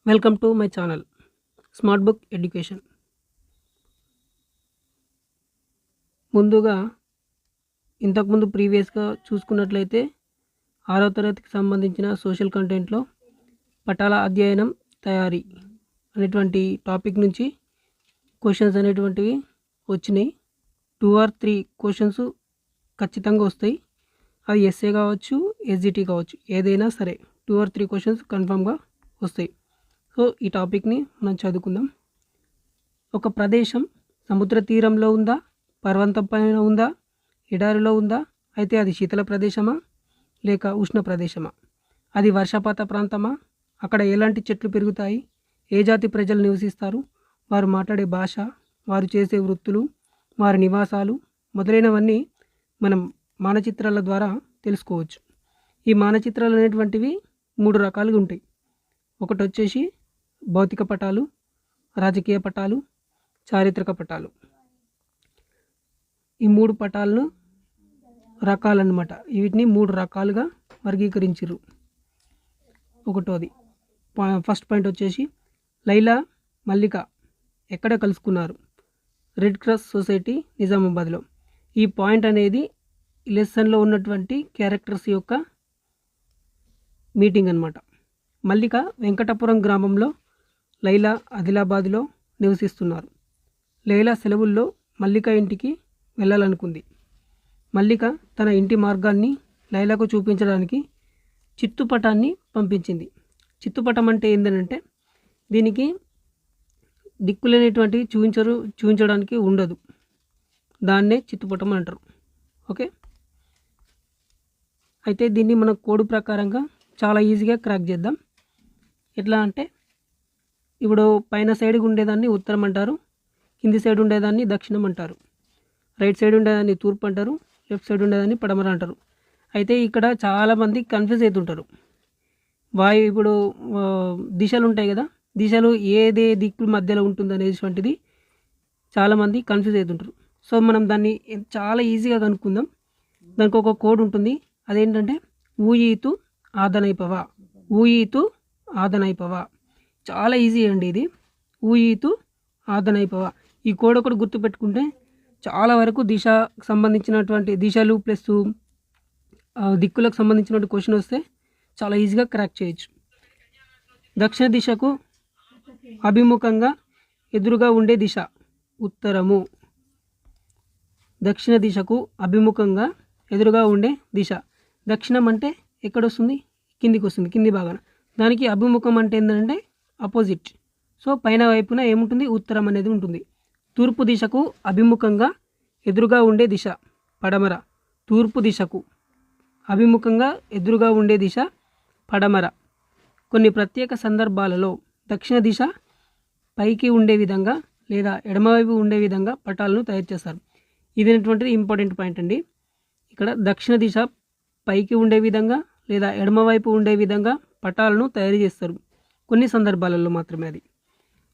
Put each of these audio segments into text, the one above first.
Welcome to my channel smart book education. ముందుగా ఇంతకుముందు ప్రీవియస్గా చూసుకున్నట్లయితే 6వ తరగతికి సంబంధించిన సోషల్ కంటెంట్లో పటాల అధ్యయనం తయారీ అనేటువంటి టాపిక్ నుంచి క్వశ్చన్స్ అనేటువంటివి వచ్చినాయి. 2 or 3 క్వశ్చన్స్ ఖచ్చితంగా వస్తాయి. అది ఎస్ఏ కావచ్చు, ఎస్జిటి కావచ్చు, ఏదైనా సరే 2 or 3 క్వశ్చన్స్ కన్ఫామ్గా వస్తాయి. సో ఈ టాపిక్ని మనం చదువుకుందాం. ఒక ప్రదేశం సముద్ర తీరంలో ఉందా, పర్వతం పైన ఉందా, ఎడారిలో ఉందా, అయితే అది శీతల ప్రదేశమా లేక ఉష్ణ ప్రదేశమా? అది వర్షపాత ప్రాంతమా? అక్కడ ఎలాంటి చెట్లు పెరుగుతాయి? ఏ జాతి ప్రజలు నివసిస్తారు? వారు మాట్లాడే భాష, వారు చేసే వృత్తులు, వారి నివాసాలు మొదలైనవన్నీ మనం మానచిత్రాల ద్వారా తెలుసుకోవచ్చు. ఈ మానచిత్రాలు అనేటువంటివి 3 రకాలుగా ఉంటాయి. ఒకటి వచ్చేసి భౌతిక పటాలు, రాజకీయ పటాలు, చారిత్రక పటాలు. ఈ 3 పటాలను రకాలన్నమాట. వీటిని 3 రకాలుగా వర్గీకరించారు. ఒకటోది ఫస్ట్ పాయింట్ వచ్చేసి లైలా మల్లిక ఎక్కడ కలుసుకున్నారు? రెడ్ క్రాస్ సొసైటీ నిజామాబాద్లో. ఈ పాయింట్ అనేది లెసన్లో ఉన్నటువంటి క్యారెక్టర్స్ యొక్క మీటింగ్ అన్నమాట. మల్లిక వెంకటపురం గ్రామంలో, లైలా ఆదిలాబాద్లో నివసిస్తున్నారు. లైలా సెలవుల్లో మల్లిక ఇంటికి వెళ్ళాలనుకుంది. మల్లిక తన ఇంటి మార్గాన్ని లైలాకు చూపించడానికి చిత్తుపటాన్ని పంపించింది. చిత్తుపటం అంటే ఏంటంటే దీనికి దిక్కులనేటువంటివి చూపించడానికి ఉండదు. దాన్నే చిత్తుపటం అంటారు. ఓకే, అయితే దీన్ని మన కోడ్ ప్రకారంగా చాలా ఈజీగా క్రాక్ చేద్దాం. ఎట్లా అంటే ఇప్పుడు పైన సైడ్ ఉండేదాన్ని ఉత్తరం అంటారు, కింది సైడ్ ఉండేదాన్ని దక్షిణం అంటారు, రైట్ సైడ్ ఉండేదాన్ని తూర్పు అంటారు, లెఫ్ట్ సైడ్ ఉండేదాన్ని పడమర అంటారు. అయితే ఇక్కడ చాలామంది కన్ఫ్యూజ్ అవుతుంటారు. ఇప్పుడు దిశలు ఉంటాయి కదా, దిశలు ఏదే దిక్కుల మధ్యలో ఉంటుంది అనేటువంటిది చాలామంది కన్ఫ్యూజ్ అవుతుంటారు. సో మనం దాన్ని చాలా ఈజీగా కనుక్కుందాం. దానికి ఒక కోడ్ ఉంటుంది. అదేంటంటే ఊయీతు ఆదనైపవ. ఊయీతు ఆదనైపవ చాలా ఈజీ అండి ఇది. ఊయీతు ఆదనైపవ ఈ కోడ్ ఒకటి గుర్తుపెట్టుకుంటే చాలా వరకు దిశకు సంబంధించినటువంటి దిశలు ప్లస్ దిక్కులకు సంబంధించినటువంటి క్వశ్చన్ వస్తే చాలా ఈజీగా క్రాక్ చేయొచ్చు. దక్షిణ దిశకు అభిముఖంగా ఎదురుగా ఉండే దిశ ఉత్తరము. దక్షిణ దిశకు అభిముఖంగా ఎదురుగా ఉండే దిశ. దక్షిణం అంటే ఎక్కడ వస్తుంది? కిందికి వస్తుంది, కింది భాగాన. దానికి అభిముఖం అంటే ఏంటంటే ఆపోజిట్. సో పైన వైపున ఏముంటుంది? ఉత్తరం అనేది ఉంటుంది. తూర్పు దిశకు అభిముఖంగా ఎదురుగా ఉండే దిశ పడమర. తూర్పు దిశకు అభిముఖంగా ఎదురుగా ఉండే దిశ పడమర. కొన్ని ప్రత్యేక సందర్భాలలో దక్షిణ దిశ పైకి ఉండే విధంగా లేదా ఎడమవైపు ఉండే విధంగా పటాలను తయారు చేస్తారు. ఇది అనేటువంటిది ఇంపార్టెంట్ పాయింట్ అండి. ఇక్కడ దక్షిణ దిశ పైకి ఉండే విధంగా లేదా ఎడమవైపు ఉండే విధంగా పటాలను తయారు చేస్తారు. కొన్ని సందర్భాలలో మాత్రమే అది.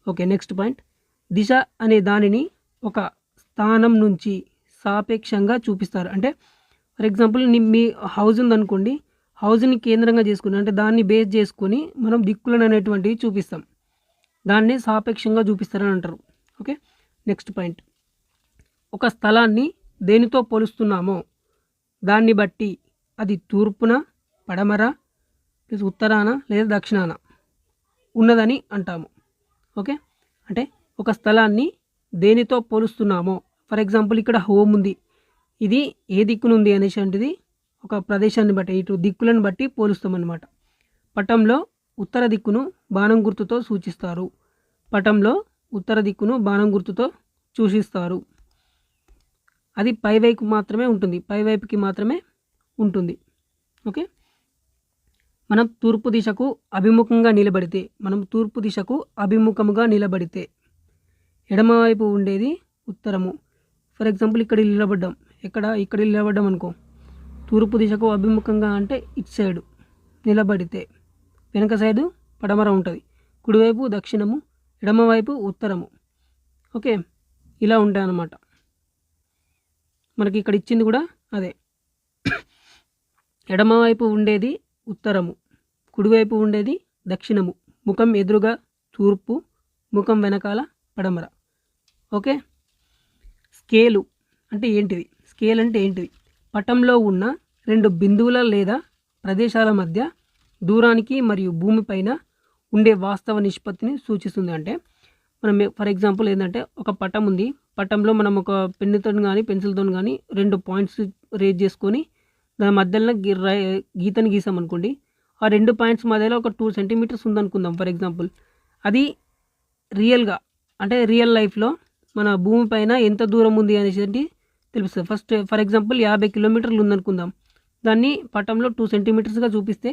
Okay, next point. దిశ అనే దానిని ఒక స్థానం నుంచి సాపేక్షంగా చూపిస్తారు. అంటే ఫర్ ఎగ్జాంపుల్ మీ హౌస్ ఉందనుకోండి, హౌస్ని కేంద్రంగా చేసుకుని అంటే దాన్ని బేస్ చేసుకొని మనం దిక్కులను అనేటువంటివి చూపిస్తాం. దాన్నే సాపేక్షంగా చూపిస్తారని అంటారు. Okay, next point. ఒక స్థలాన్ని దేనితో పోలుస్తున్నామో దాన్ని బట్టి అది తూర్పున, పడమర, ప్లస్ ఉత్తరాన లేదా దక్షిణాన ఉన్నదని అంటాము. ఓకే, అంటే ఒక స్థలాన్ని దేనితో పోలుస్తున్నామో, ఫర్ ఎగ్జాంపుల్ ఇక్కడ హోమ్ ఉంది, ఇది ఏ దిక్కునుంది అనేటువంటిది ఒక ప్రదేశాన్ని బట్టి ఇటు దిక్కులను బట్టి పోలుస్తామన్నమాట. పటంలో ఉత్తర దిక్కును బాణం గుర్తుతో సూచిస్తారు. పటంలో ఉత్తర దిక్కును బాణం గుర్తుతో సూచిస్తారు. అది పైవైపు మాత్రమే ఉంటుంది, పైవైపుకి మాత్రమే ఉంటుంది. ఓకే, మనం తూర్పు దిశకు అభిముఖంగా నిలబడితే, ఎడమవైపు ఉండేది ఉత్తరము. ఫర్ ఎగ్జాంపుల్ ఇక్కడ నిలబడ్డాం అనుకో, తూర్పు దిశకు అభిముఖంగా అంటే ఇటు సైడు నిలబడితే వెనక సైడు పడమర ఉంటుంది, కుడివైపు దక్షిణము, ఎడమవైపు ఉత్తరము. ఓకే, ఇలా ఉంటాయి అన్నమాట. మనకి ఇక్కడ ఇచ్చింది కూడా అదే. ఎడమవైపు ఉండేది ఉత్తరము, కుడివైపు ఉండేది దక్షిణము, ముఖం ఎదురుగా తూర్పు, ముఖం వెనకాల పడమర. ఓకే. స్కేలు అంటే ఏంటిది? స్కేల్ అంటే ఏంటిది? పటంలో ఉన్న 2 బిందువుల లేదా ప్రదేశాల మధ్య దూరానికి మరియు భూమిపైన ఉండే వాస్తవ నిష్పత్తిని సూచిస్తుంది. అంటే మనం ఫర్ ఎగ్జాంపుల్ ఏంటంటే ఒక పటం ఉంది. పటంలో మనం ఒక పెన్నుతో కానీ పెన్సిల్తో కానీ 2 పాయింట్స్ రేజ్ చేసుకొని దాని మధ్యలో గీతని గీసామనుకోండి. ఆ 2 పాయింట్స్ మధ్యలో ఒక 2 సెంటీమీటర్స్ ఉందనుకుందాం ఫర్ ఎగ్జాంపుల్. అది రియల్గా అంటే రియల్ లైఫ్లో మన భూమి పైన ఎంత దూరం ఉంది అనేసి తెలుస్తుంది. ఫస్ట్ ఫర్ ఎగ్జాంపుల్ 50 కిలోమీటర్లు ఉందనుకుందాం. దాన్ని పటంలో 2 సెంటీమీటర్స్గా చూపిస్తే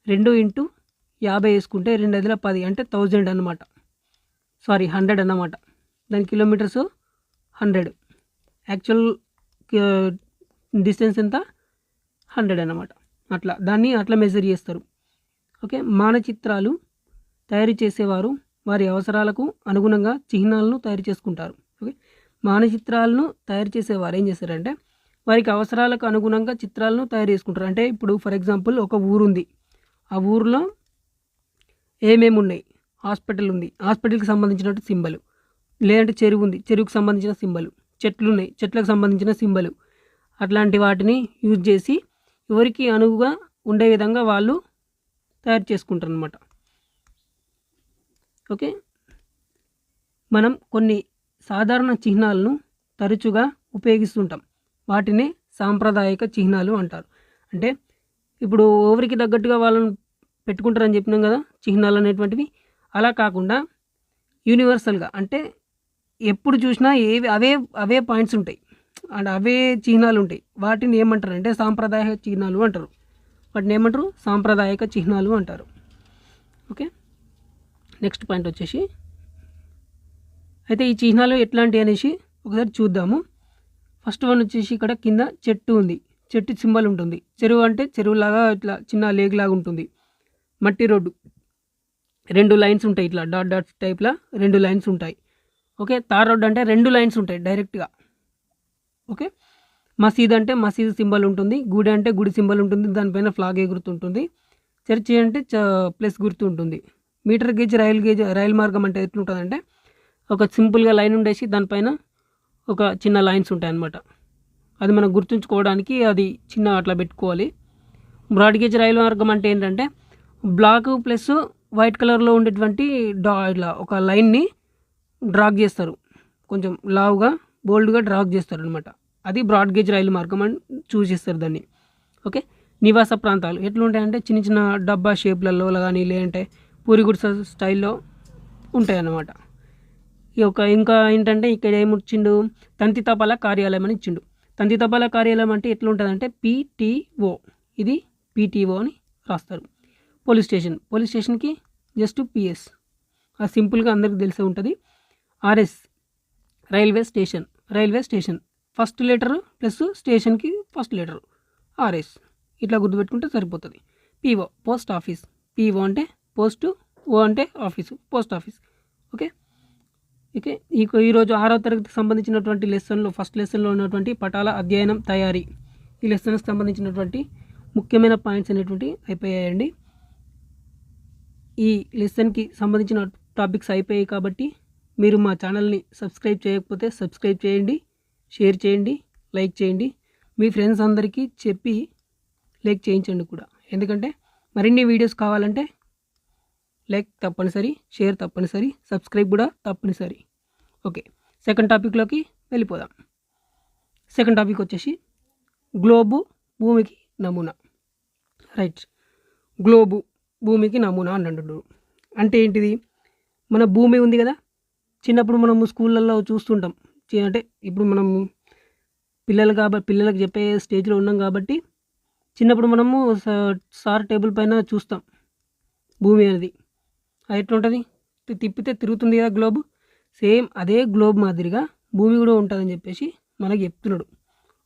2 ఇంటూ 50 వేసుకుంటే 2 అదిలా 10 అంటే 1000 అన్నమాట. 100 అన్నమాట. దాని కిలోమీటర్స్ 100. యాక్చువల్ డిస్టెన్స్ ఎంత? 100 అన్నమాట. దాన్ని అట్లా మెజర్ చేస్తారు. ఓకే. మానచిత్రాలు తయారు చేసేవారు వారి అవసరాలకు అనుగుణంగా చిహ్నాలను తయారు చేసుకుంటారు. ఓకే. మానచిత్రాలను తయారు చేసేవారు ఏం చేస్తారంటే వారికి అవసరాలకు అనుగుణంగా చిత్రాలను తయారు చేసుకుంటారు. అంటే ఇప్పుడు ఫర్ ఎగ్జాంపుల్ ఒక ఊరు ఉంది. ఆ ఊరిలో ఏమేమి ఉన్నాయి? హాస్పిటల్ ఉంది, హాస్పిటల్కి సంబంధించినట్టు సింబలు. లేదంటే చెరువు ఉంది, చెరువుకు సంబంధించిన సింబలు. చెట్లు ఉన్నాయి, చెట్లకు సంబంధించిన సింబలు. అట్లాంటి వాటిని యూజ్ చేసి ఎవరికి అనువుగా ఉండే విధంగా వాళ్ళు తయారు చేసుకుంటారు అన్నమాట. ఓకే. మనం కొన్ని సాధారణ చిహ్నాలను తరచుగా ఉపయోగిస్తుంటాం. వాటిని సాంప్రదాయక చిహ్నాలు అంటారు. అంటే ఇప్పుడు ఎవరికి తగ్గట్టుగా వాళ్ళని పెట్టుకుంటారని చెప్పినాం కదా చిహ్నాలు అనేటువంటివి. అలా కాకుండా యూనివర్సల్గా అంటే ఎప్పుడు చూసినా అవే పాయింట్స్ ఉంటాయి అండ్ అవే చిహ్నాలు ఉంటాయి. వాటిని ఏమంటారు అంటే సాంప్రదాయక చిహ్నాలు అంటారు. వాటిని ఏమంటారు? సాంప్రదాయక చిహ్నాలు అంటారు. ఓకే. నెక్స్ట్ పాయింట్ వచ్చేసి అయితే ఈ చిహ్నాలు ఎట్లాంటివి అనేసి ఒకసారి చూద్దాము. ఫస్ట్ వన్ వచ్చేసి ఇక్కడ కింద చెట్టు ఉంది, చెట్టు సింబల్ ఉంటుంది. చెరువు అంటే చెరువులాగా ఇట్లా చిన్న లేక్ లాగా ఉంటుంది. మట్టి రోడ్డు 2 లైన్స్ ఉంటాయి, ఇట్లా డాట్ డాట్స్ టైప్లా 2 లైన్స్ ఉంటాయి. ఓకే. తార్ రోడ్డు అంటే 2 లైన్స్ ఉంటాయి డైరెక్ట్గా. ఓకే. మసీద్ అంటే మసీద్ సింబల్ ఉంటుంది. గుడి అంటే గుడి సింబల్ ఉంటుంది, దానిపైన ఫ్లాగ్ ఎగురుతుంటుంది. చర్చి అంటే ప్లస్ గుర్తు ఉంటుంది. మీటర్ గేజ్ రైలు మార్గం అంటే ఎట్లుంటుందంటే ఒక సింపుల్గా లైన్ ఉండేసి దానిపైన ఒక చిన్న లైన్స్ ఉంటాయి అన్నమాట. అది మనం గుర్తుంచుకోవడానికి అది చిన్న అట్లా పెట్టుకోవాలి. బ్రాడ్ గేజ్ రైలు మార్గం అంటే ఏంటంటే బ్లాక్ ప్లస్ వైట్ కలర్లో ఉండేటువంటి ఇట్లా ఒక లైన్ని డ్రాగ్ చేస్తారు, కొంచెం లావుగా బోల్డ్గా డ్రాగ్ చేస్తారు అనమాట. అది బ్రాడ్ గేజ్ రైలు మార్గం అని చూసిస్తారు దాన్ని. ఓకే. నివాస ప్రాంతాలు ఎట్లుంటాయంటే చిన్న చిన్న డబ్బా షేప్లలో కానీ లేదంటే పూరి గుడిసె స్టైల్లో ఉంటాయి అన్నమాట. ఇంకా ఏంటంటే ఇక్కడ ఏమిచ్చిండు? తంతి తపాలా కార్యాలయం అని ఇచ్చిండు. తంతి తపాలా కార్యాలయం అంటే ఎట్లుంటుందంటే PTO, ఇది PTO అని రాస్తారు. పోలీస్ స్టేషన్కి జస్ట్ PS, అది సింపుల్గా అందరికి తెలిసే ఉంటుంది. RS railway station first letter plus స్టేషన్కి ఫస్ట్ లెటర్ RS, ఇట్లా గుర్తుపెట్టుకుంటే సరిపోతుంది. PO పోస్ట్ ఆఫీస్, PO అంటే పోస్టు, O అంటే office, post office. Okay. Okay. ఈరోజు 6వ తరగతికి సంబంధించినటువంటి ఫస్ట్ లెసన్లో ఉన్నటువంటి పటాల అధ్యయనం తయారీ, ఈ లెసన్కి సంబంధించినటువంటి ముఖ్యమైన పాయింట్స్ అనేటువంటి అయిపోయాయండి. ఈ లెసన్కి సంబంధించిన టాపిక్స్ అయిపోయాయి కాబట్టి మీరు మా ఛానల్ని సబ్స్క్రైబ్ చేయకపోతే సబ్స్క్రైబ్ చేయండి, షేర్ చేయండి, లైక్ చేయండి. మీ ఫ్రెండ్స్ అందరికీ చెప్పి లైక్ చేయించండి కూడా. ఎందుకంటే మరిన్ని వీడియోస్ కావాలంటే లైక్ తప్పనిసరి, షేర్ తప్పనిసరి, సబ్స్క్రైబ్ కూడా తప్పనిసరి. ఓకే. సెకండ్ టాపిక్లోకి వెళ్ళిపోదాం. సెకండ్ టాపిక్ వచ్చేసి గ్లోబు భూమికి నమూనా. రైట్. గ్లోబు భూమికి నమూనా అని అంటున్నాడు. అంటే ఏంటిది? మన భూమి ఉంది కదా, చిన్నప్పుడు మనము స్కూళ్ళల్లో చూస్తుంటాం. అంటే ఇప్పుడు మనం పిల్లలకు చెప్పే స్టేజ్లో ఉన్నాం కాబట్టి చిన్నప్పుడు మనము సార్ టేబుల్ పైన చూస్తాం భూమి అనేది. అది ఎట్లుంటుంది? తిప్పితే తిరుగుతుంది కదా గ్లోబ్. సేమ్ అదే గ్లోబ్ మాదిరిగా భూమి కూడా ఉంటుందని చెప్పేసి మనకు చెప్తున్నాడు.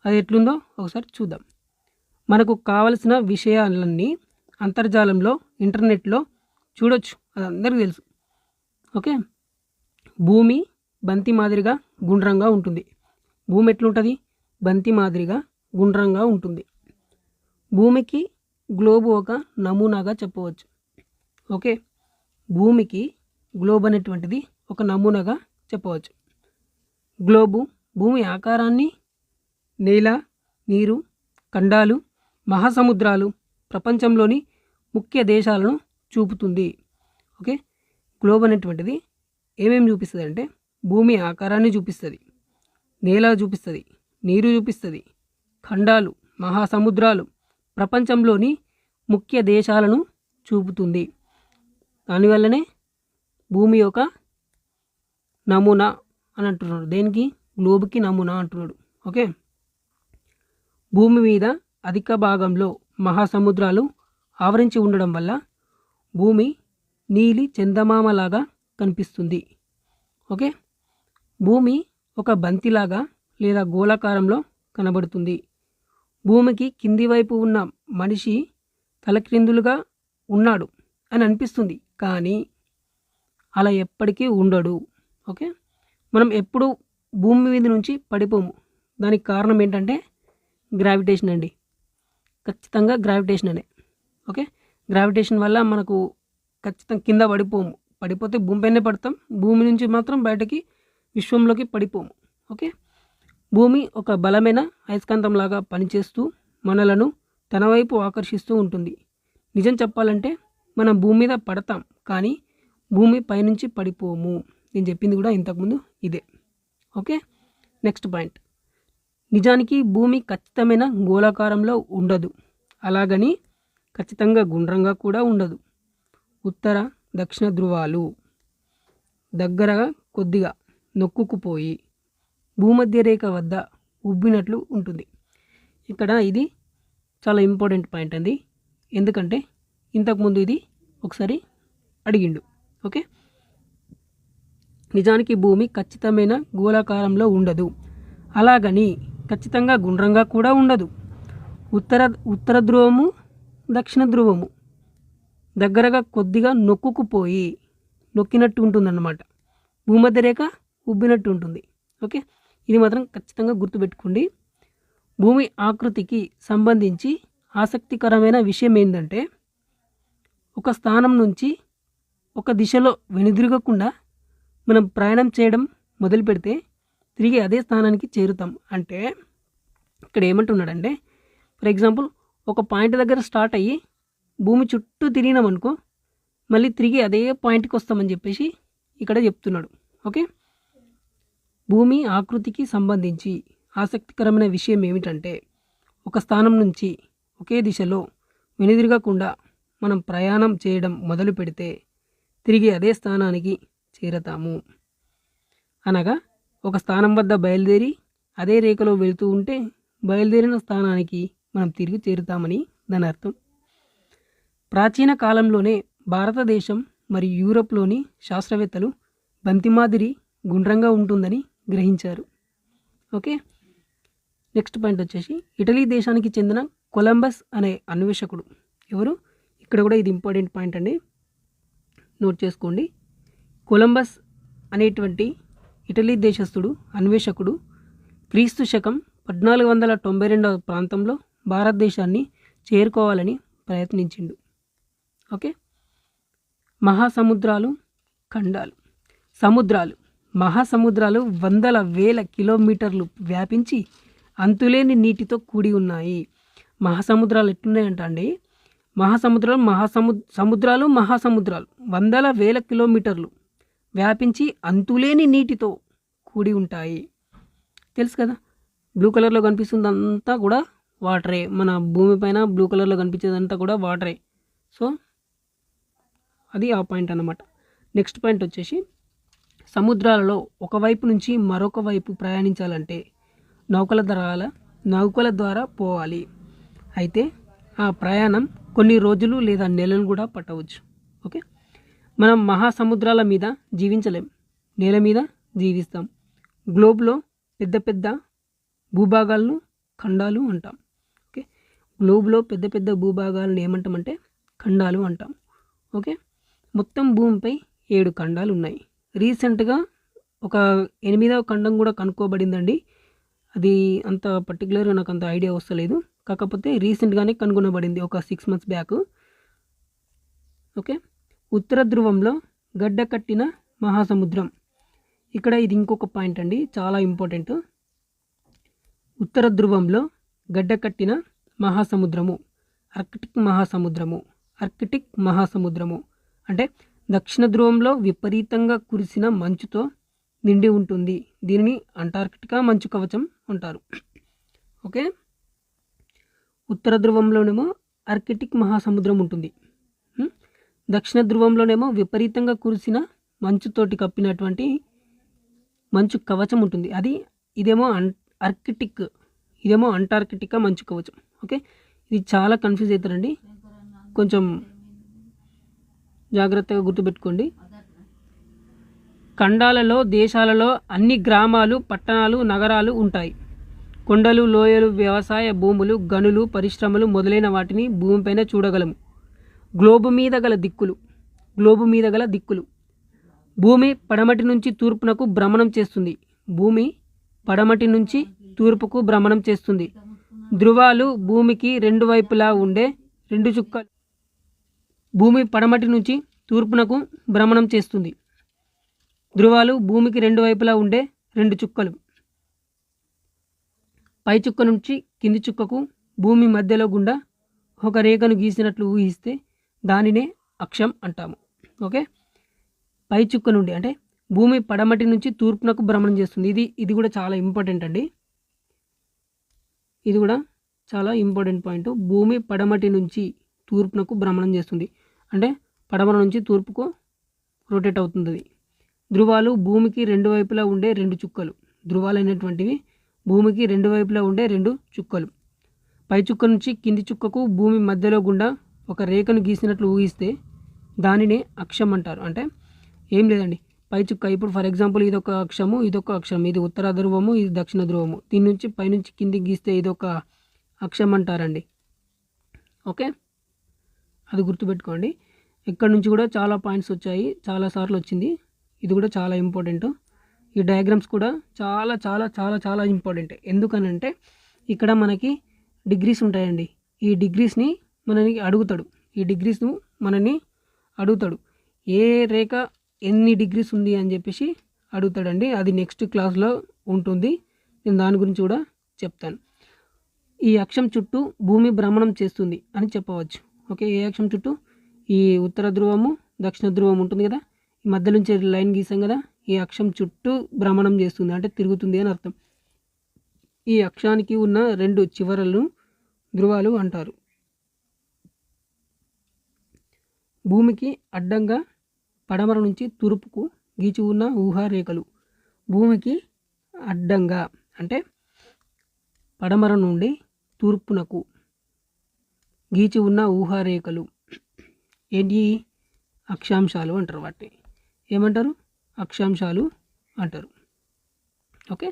అది ఎట్లుందో ఒకసారి చూద్దాం. మనకు కావలసిన విషయాలన్నీ అంతర్జాలంలో, ఇంటర్నెట్లో చూడొచ్చు, అది అందరికీ తెలుసు. ఓకే. భూమి బంతి మాదిరిగా గుండ్రంగా ఉంటుంది. భూమి ఎట్లుంటుంది? బంతి మాదిరిగా గుండ్రంగా ఉంటుంది. భూమికి గ్లోబు ఒక నమూనాగా చెప్పవచ్చు. ఓకే. భూమికి గ్లోబ్ అనేటువంటిది ఒక నమూనాగా చెప్పవచ్చు. గ్లోబు భూమి ఆకారాన్ని, నేల, నీరు, ఖండాలు, మహాసముద్రాలు, ప్రపంచంలోని ముఖ్య దేశాలను చూపుతుంది. ఓకే, గ్లోబ్ అనేటువంటిది ఏమేమి చూపిస్తుంది అంటే భూమి ఆకారాన్ని చూపిస్తుంది, నేల చూపిస్తుంది, నీరు చూపిస్తుంది, ఖండాలు, మహాసముద్రాలు, ప్రపంచంలోని ముఖ్య దేశాలను చూపుతుంది. దానివల్లనే భూమి యొక్క నమూనా అని అంటున్నాడు. దేనికి? గ్లోబ్కి నమూనా అంటున్నాడు. ఓకే, భూమి మీద అధిక భాగంలో మహాసముద్రాలు ఆవరించి ఉండడం వల్ల భూమి నీలి చందమామలాగా కనిపిస్తుంది. ఓకే, భూమి ఒక బంతిలాగా లేదా గోళాకారంలో కనబడుతుంది. భూమికి కింది వైపు ఉన్న మనిషి తలక్రిందులుగా ఉన్నాడు అని అనిపిస్తుంది, కానీ అలా ఎప్పటికీ ఉండడు. ఓకే, మనం ఎప్పుడు భూమి మీద నుంచి పడిపోము. దానికి కారణం ఏంటంటే గ్రావిటేషన్ అండి. ఖచ్చితంగా గ్రావిటేషన్ అనే. ఓకే, గ్రావిటేషన్ వల్ల మనకు ఖచ్చితంగా కింద పడిపోము. పడిపోతే భూమిపైనే పడతాం, భూమి నుంచి మాత్రం బయటకి విశ్వంలోకి పడిపోము. ఓకే, భూమి ఒక బలమైన అయస్కాంతంలాగా పనిచేస్తూ మనలను తన వైపు ఆకర్షిస్తూ ఉంటుంది. నిజం చెప్పాలంటే మనం భూమి మీద పడతాం, కానీ భూమి పైనుంచి పడిపోము. నేను చెప్పింది కూడా ఇంతకుముందు ఇదే. Okay, next point. నిజానికి భూమి ఖచ్చితమైన గోళాకారంలో ఉండదు, అలాగని ఖచ్చితంగా గుండ్రంగా కూడా ఉండదు. ఉత్తర దక్షిణ ధృవాలు దగ్గరగా కొద్దిగా నొక్కుకుపోయి భూమధ్య రేఖ వద్ద ఉబ్బినట్లు ఉంటుంది. ఇక్కడ ఇది చాలా ఇంపార్టెంట్ పాయింట్ అండి, ఎందుకంటే ఇంతకుముందు ఇది ఒకసారి అడిగిండు. ఓకే, నిజానికి భూమి ఖచ్చితమైన గోళాకారంలో ఉండదు, అలాగని ఖచ్చితంగా గుండ్రంగా కూడా ఉండదు. ఉత్తర ధ్రువము దక్షిణ ధ్రువము దగ్గరగా కొద్దిగా నొక్కినట్టు ఉంటుందన్నమాట. భూమధ్య రేఖ ఉబ్బినట్టు ఉంటుంది. ఓకే, ఇది మాత్రం ఖచ్చితంగా గుర్తుపెట్టుకోండి. భూమి ఆకృతికి సంబంధించి ఆసక్తికరమైన విషయం ఏంటంటే ఒక స్థానం నుంచి ఒక దిశలో వెనుదిరగకుండా మనం ప్రయాణం చేయడం మొదలు పెడితే తిరిగి అదే స్థానానికి చేరుతాం. అంటే ఇక్కడ ఏమంటున్నాడంటే, ఫర్ ఎగ్జాంపుల్ ఒక పాయింట్ దగ్గర స్టార్ట్ అయ్యి భూమి చుట్టూ తిరిగినామనుకో మళ్ళీ తిరిగి అదే పాయింట్కి వస్తామని చెప్పేసి ఇక్కడ చెప్తున్నాడు. ఓకే, భూమి ఆకృతికి సంబంధించి ఆసక్తికరమైన విషయం ఏమిటంటే ఒక స్థానం నుంచి ఒకే దిశలో వెనుదిరగకుండా మనం ప్రయాణం చేయడం మొదలు పెడితే తిరిగి అదే స్థానానికి చేరతాము. అనగా ఒక స్థానం వద్ద బయలుదేరి అదే రేఖలో వెళుతూ ఉంటే బయలుదేరిన స్థానానికి మనం తిరిగి చేరుతామని దాని అర్థం. ప్రాచీన కాలంలోనే భారతదేశం మరియు యూరోప్లోని శాస్త్రవేత్తలు బంతి మాదిరి గుండ్రంగా ఉంటుందని గ్రహించారు. ఓకే, నెక్స్ట్ పాయింట్ వచ్చేసి ఇటలీ దేశానికి చెందిన కొలంబస్ అనే అన్వేషకుడు. ఎవరు? ఇక్కడ కూడా ఇది ఇంపార్టెంట్ పాయింట్ అండి, నోట్ చేసుకోండి. కొలంబస్ అనేటువంటి ఇటలీ దేశస్థుడు అన్వేషకుడు క్రీస్తు శకం 1492 ప్రాంతంలో భారతదేశాన్ని చేరుకోవాలని ప్రయత్నించిండు. ఓకే, మహాసముద్రాలు, ఖండాలు, సముద్రాలు, మహాసముద్రాలు వందల వేల కిలోమీటర్లు వ్యాపించి అంతులేని నీటితో కూడి ఉన్నాయి. మహాసముద్రాలు ఎట్లున్నాయంట అండి, సముద్రాలు మహాసముద్రాలు వందల వేల కిలోమీటర్లు వ్యాపించి అంతులేని నీటితో కూడి ఉంటాయి. తెలుసు కదా, బ్లూ కలర్లో కనిపిస్తుంది అంతా కూడా వాటరే. మన భూమిపైన బ్లూ కలర్లో కనిపించేదంతా కూడా వాటరే. సో అది ఆ పాయింట్ అన్నమాట. నెక్స్ట్ పాయింట్ వచ్చేసి సముద్రాలలో ఒకవైపు నుంచి మరొక వైపు ప్రయాణించాలంటే నౌకల ద్వారా పోవాలి. అయితే ఆ ప్రయాణం కొన్ని రోజులు లేదా నెలలు కూడా పట్టవచ్చు. ఓకే, మనం మహాసముద్రాల మీద జీవించలేం, నేల మీద జీవిస్తాం. గ్లోబ్లో పెద్ద పెద్ద భూభాగాలను ఖండాలు అంటాం. ఓకే, గ్లోబ్లో పెద్ద పెద్ద భూభాగాలను ఏమంటామంటే ఖండాలు అంటాం. ఓకే, మొత్తం భూమిపై 7 ఖండాలు ఉన్నాయి. రీసెంట్గా ఒక 8వ ఖండం కూడా కనుక్కోబడిందండి. అది అంత పర్టికులర్గా నాకు అంత ఐడియా వస్తలేదు, కాకపోతే రీసెంట్గానే కనుగొనబడింది, ఒక 6 months బ్యాక్. ఓకే, ఉత్తర ధ్రువంలో గడ్డ కట్టిన మహాసముద్రం. ఇక్కడ ఇది ఇంకొక పాయింట్ అండి, చాలా ఇంపార్టెంట్. ఉత్తర ధ్రువంలో గడ్డ కట్టిన మహాసముద్రము ఆర్కిటిక్ మహాసముద్రము. ఆర్కిటిక్ మహాసముద్రము అంటే దక్షిణ ధ్రువంలో విపరీతంగా కురిసిన మంచుతో నిండి ఉంటుంది. దీనిని అంటార్కిటికా మంచు కవచం అంటారు. ఓకే, ఉత్తర ధ్రువంలోనేమో ఆర్కిటిక్ మహాసముద్రం ఉంటుంది. దక్షిణ ధ్రువంలోనేమో విపరీతంగా కురిసిన మంచుతోటి కప్పినటువంటి మంచు కవచం ఉంటుంది. ఇదేమో ఆర్కిటిక్, ఇదేమో అంటార్కిటికా మంచు కవచం. ఓకే, ఇది చాలా కన్ఫ్యూజ్ అవుతారండి, కొంచెం జాగ్రత్తగా గుర్తుపెట్టుకోండి. ఖండాలలో, దేశాలలో అన్ని గ్రామాలు, పట్టణాలు, నగరాలు ఉంటాయి. కొండలు, లోయలు, వ్యవసాయ భూములు, గనులు, పరిశ్రమలు మొదలైన వాటిని భూమిపైన చూడగలము. గ్లోబు మీద గల దిక్కులు. భూమి పడమటి నుంచి తూర్పునకు భ్రమణం చేస్తుంది. భూమి పడమటి నుంచి తూర్పుకు భ్రమణం చేస్తుంది. ధ్రువాలు భూమికి రెండు వైపులా ఉండే రెండు చుక్కలు. భూమి పడమటి నుంచి తూర్పునకు భ్రమణం చేస్తుంది. ధ్రువాలు భూమికి రెండు వైపులా ఉండే రెండు చుక్కలు. పై చుక్క నుంచి కింది చుక్కకు భూమి మధ్యలో గుండా ఒక రేఖను గీసినట్లు ఊహిస్తే దానినే అక్షం అంటాము. ఓకే, పై చుక్క నుండి అంటే భూమి పడమటి నుంచి తూర్పునకు భ్రమణం చేస్తుంది. ఇది కూడా చాలా ఇంపార్టెంట్ అండి, ఇది కూడా చాలా ఇంపార్టెంట్ పాయింట్. భూమి పడమటి నుంచి తూర్పునకు భ్రమణం చేస్తుంది అంటే పడమర నుంచి తూర్పుకు రొటేట్ అవుతుంది. ధ్రువాలు భూమికి రెండు వైపులా ఉండే రెండు చుక్కలు. ధ్రువాలు అనేటువంటివి భూమికి రెండు వైపులా ఉండే రెండు చుక్కలు. పై చుక్క నుంచి కింది చుక్కకు భూమి మధ్యలో గుండా ఒక రేఖను గీసినట్లు ఊహిస్తే దానినే అక్షం అంటారు. అంటే ఏం లేదండి, పై చుక్క ఇప్పుడు ఫర్ ఎగ్జాంపుల్ ఇదొక అక్షము, ఇదొక అక్షరం, ఇది ఉత్తర ధ్రువము, ఇది దక్షిణ ధ్రువము. దీని నుంచి పైనుంచి కిందికి గీస్తే ఇదొక అక్షం అంటారండి. ఓకే, అది గుర్తుపెట్టుకోండి. ఇక్కడ నుంచి కూడా చాలా పాయింట్స్ వచ్చాయి, చాలాసార్లు వచ్చింది. ఇది కూడా చాలా ఇంపార్టెంట్. ఈ డయాగ్రామ్స్ కూడా చాలా చాలా చాలా చాలా ఇంపార్టెంట్. ఎందుకనంటే ఇక్కడ మనకి డిగ్రీస్ ఉంటాయండి. ఈ డిగ్రీస్ని మనని అడుగుతాడు. ఏ రేఖ ఎన్ని డిగ్రీస్ ఉంది అని చెప్పేసి అడుగుతాడండి. అది నెక్స్ట్ క్లాస్లో ఉంటుంది, నేను దాని గురించి కూడా చెప్తాను. ఈ అక్షం చుట్టూ భూమి భ్రమణం చేస్తుంది అని చెప్పవచ్చు. ఓకే, ఏ అక్షం చుట్టూ? ఈ ఉత్తర ధ్రువము, దక్షిణ ధ్రువం ఉంటుంది కదా, ఈ మధ్య నుంచి లైన్ గీసాం కదా, ఈ అక్షం చుట్టూ భ్రమణం చేస్తుంది అంటే తిరుగుతుంది అని అర్థం. ఈ అక్షానికి ఉన్న రెండు చివరలను ధ్రువాలు అంటారు. భూమికి అడ్డంగా పడమర నుంచి తూర్పుకు గీచి ఉన్న ఊహారేఖలు. భూమికి అడ్డంగా అంటే పడమర నుండి తూర్పునకు గీచి ఉన్న ఊహారేఖలు ఏంటి? అక్షాంశాలు అంటారు. వాటిని ఏమంటారు? అక్షాంశాలు అంటారు. ఓకే,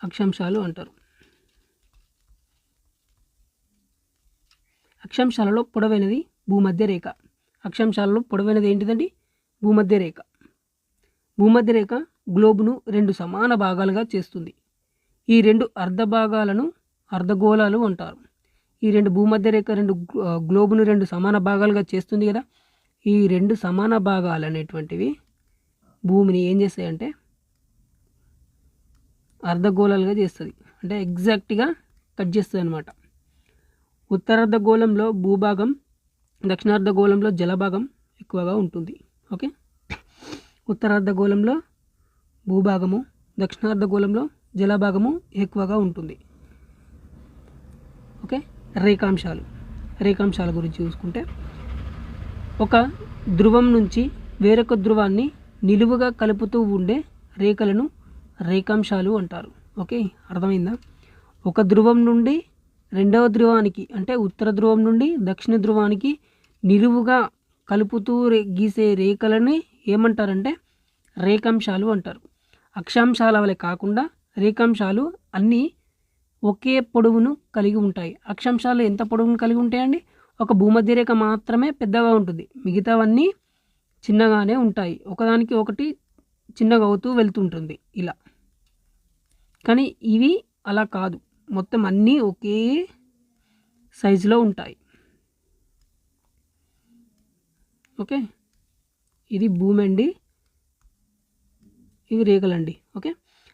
అక్షాంశాలు అంటారు. అక్షాంశాలలో పొడవైనది భూమధ్య రేఖ. అక్షాంశాలలో పొడవైనది ఏంటిదండి? భూమధ్య రేఖ. భూమధ్య రేఖ గ్లోబును రెండు సమాన భాగాలుగా చేస్తుంది. ఈ రెండు అర్ధ భాగాలను అర్ధగోళాలు అంటారు. ఈ రెండు భూమధ్య రేఖ రెండు గ్లోబును రెండు సమాన భాగాలుగా చేస్తుంది కదా, ఈ రెండు సమాన భాగాలు అనేటువంటివి భూమిని ఏం చేస్తాయంటే అర్ధగోళాలుగా చేస్తుంది, అంటే ఎగ్జాక్ట్గా కట్ చేస్తుంది అనమాట. ఉత్తరార్ధగోళంలో భూభాగం, దక్షిణార్ధగోళంలో జలభాగం ఎక్కువగా ఉంటుంది. ఓకే, ఉత్తరార్ధగోళంలో భూభాగము, దక్షిణార్ధగోళంలో జలభాగము ఎక్కువగా ఉంటుంది. ఓకే, రేఖాంశాల గురించి చూసుకుంటే ఒక ధ్రువం నుంచి వేరొక ధ్రువాన్ని నిలువుగా కలుపుతూ ఉండే రేఖలను రేఖాంశాలు అంటారు. ఓకే, అర్థమైందా? ఒక ధ్రువం నుండి రెండవ ధ్రువానికి అంటే ఉత్తర ధ్రువం నుండి దక్షిణ ధ్రువానికి నిలువుగా కలుపుతూ గీసే రేఖలని ఏమంటారంటే రేఖాంశాలు అంటారు. అక్షాంశాల వలె కాకుండా రేఖాంశాలు అన్నీ ఒకే పొడవును కలిగి ఉంటాయి. అక్షాంశాలు ఎంత పొడవును కలిగి ఉంటాయండి? ఒక భూమధ్య రేఖ మాత్రమే పెద్దగా ఉంటుంది, మిగతావన్నీ చిన్నగానే ఉంటాయి. ఒకదానికి ఒకటి చిన్నగా అవుతూ వెళ్తుంటుంది ఇలా. కానీ ఇవి అలా కాదు, మొత్తం అన్నీ ఒకే సైజులో ఉంటాయి. ఓకే, ఇది భూమి అండి, ఇవి రేఖలండి. ఓకే,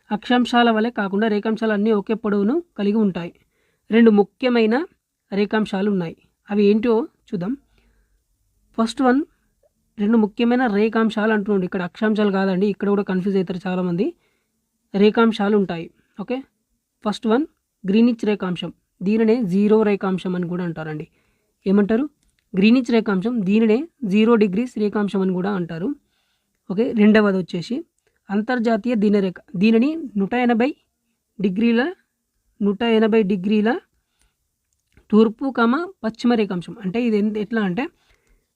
అక్షాంశాల వలె కాకుండా రేఖాంశాలు అన్నీ ఒకే పొడవును కలిగి ఉంటాయి. 2 ముఖ్యమైన రేఖాంశాలు ఉన్నాయి. అవి ఏంటో చూద్దాం. ఫస్ట్ వన్, 2 ముఖ్యమైన రేఖాంశాలు అంటున్నాడు. ఇక్కడ అక్షాంశాలు కాదండి, ఇక్కడ కూడా కన్ఫ్యూజ్ అవుతారు చాలామంది. రేఖాంశాలు ఉంటాయి. ఓకే, ఫస్ట్ వన్ గ్రీనిచ్ రేఖాంశం, దీనినే 0 రేఖాంశం అని కూడా అంటారండి. ఏమంటారు? గ్రీనిచ్ రేఖాంశం, దీనినే 0 డిగ్రీస్ రేఖాంశం అని కూడా అంటారు. ఓకే, రెండవది వచ్చేసి అంతర్జాతీయ దినరేఖ, దీనిని 180 డిగ్రీల తూర్పు పశ్చిమ రేఖాంశం. అంటే ఇది ఎట్లా అంటే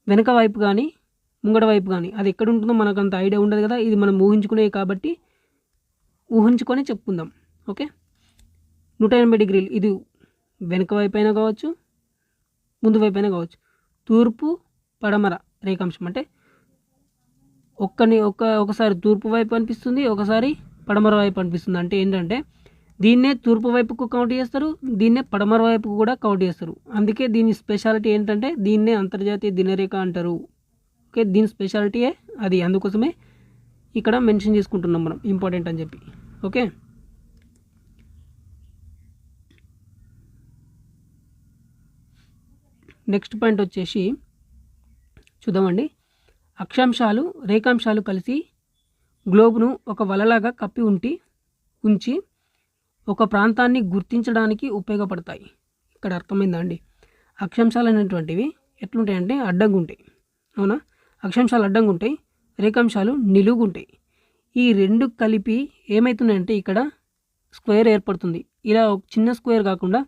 వెనక వైపు కానీ ముంగడ వైపు కానీ అది ఎక్కడ ఉంటుందో మనకు అంత ఐడియా ఉండదు కదా, ఇది మనం ఊహించుకునేవి కాబట్టి ఊహించుకొని చెప్పుకుందాం. ఓకే, 180 డిగ్రీలు, ఇది వెనక వైపు అయినా కావచ్చు, ముందు వైపు అయినా కావచ్చు. తూర్పు పడమర రేఖాంశం అంటే ఒకసారి తూర్పు వైపు అనిపిస్తుంది, ఒకసారి పడమర వైపు అనిపిస్తుంది. అంటే ఏంటంటే దీన్నే తూర్పు వైపుకు కౌంట్ చేస్తారు, దీన్నే పడమర వైపుకు కూడా కౌంట్ చేస్తారు. అందుకే దీని స్పెషాలిటీ ఏంటంటే దీన్నే అంతర్జాతీయ దినరేఖ అంటారు. ఓకే, దీని స్పెషాలిటీయే అది, అందుకోసమే ఇక్కడ మెన్షన్ చేసుకుంటున్నాం మనం, ఇంపార్టెంట్ అని చెప్పి. ఓకే, నెక్స్ట్ పాయింట్ వచ్చేసి చూద్దామండి. అక్షాంశాలు రేఖాంశాలు కలిసి గ్లోబ్ను ఒక వలలాగా కప్పి ఉంచి ఒక ప్రాంతాన్ని గుర్తించడానికి ఉపయోగపడతాయి. ఇక్కడ అర్థమైందా అండి? అక్షాంశాలు అనేటువంటివి ఎట్లుంటాయంటే అడ్డంగా ఉంటాయి. అవునా, అక్షాంశాలు అడ్డంగా ఉంటాయి, రేఖాంశాలు నిలువుగా ఉంటాయి. ఈ రెండు కలిపి ఏమవుతున్నాయంటే ఇక్కడ స్క్వేర్ ఏర్పడుతుంది. ఇలా ఒక చిన్న స్క్వేర్ కాకుండా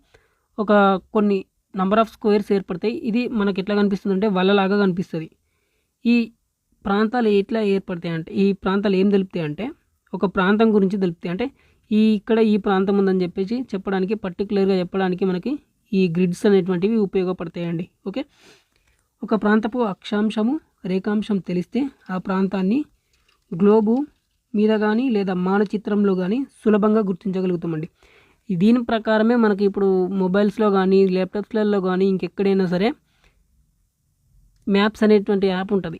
ఒక కొన్ని నంబర్ ఆఫ్ స్క్వేర్స్ ఏర్పడతాయి. ఇది మనకి ఎట్లా కనిపిస్తుంది అంటే వలలాగా కనిపిస్తుంది. ఈ ప్రాంతాలు ఎట్లా ఏర్పడతాయి అంటే, ఈ ప్రాంతాలు ఏం తెలుపుతాయి అంటే ఒక ప్రాంతం గురించి తెలుపుతాయి. అంటే ఇక్కడ ఈ ప్రాంతం ఉందని చెప్పేసి చెప్పడానికి, పర్టికులర్గా చెప్పడానికి మనకి ఈ గ్రిడ్స్ అనేటువంటివి ఉపయోగపడతాయండి. ఓకే, ఒక ప్రాంతపు అక్షాంశము రేఖాంశం తెలిస్తే ఆ ప్రాంతాన్ని గ్లోబు మీద కానీ లేదా మానచిత్రంలో కానీ సులభంగా గుర్తించగలుగుతామండి. దీని ప్రకారమే మనకి ఇప్పుడు మొబైల్స్లో కానీ ల్యాప్టాప్స్లలో కానీ ఇంకెక్కడైనా సరే మ్యాప్స్ అనేటువంటి యాప్ ఉంటుంది.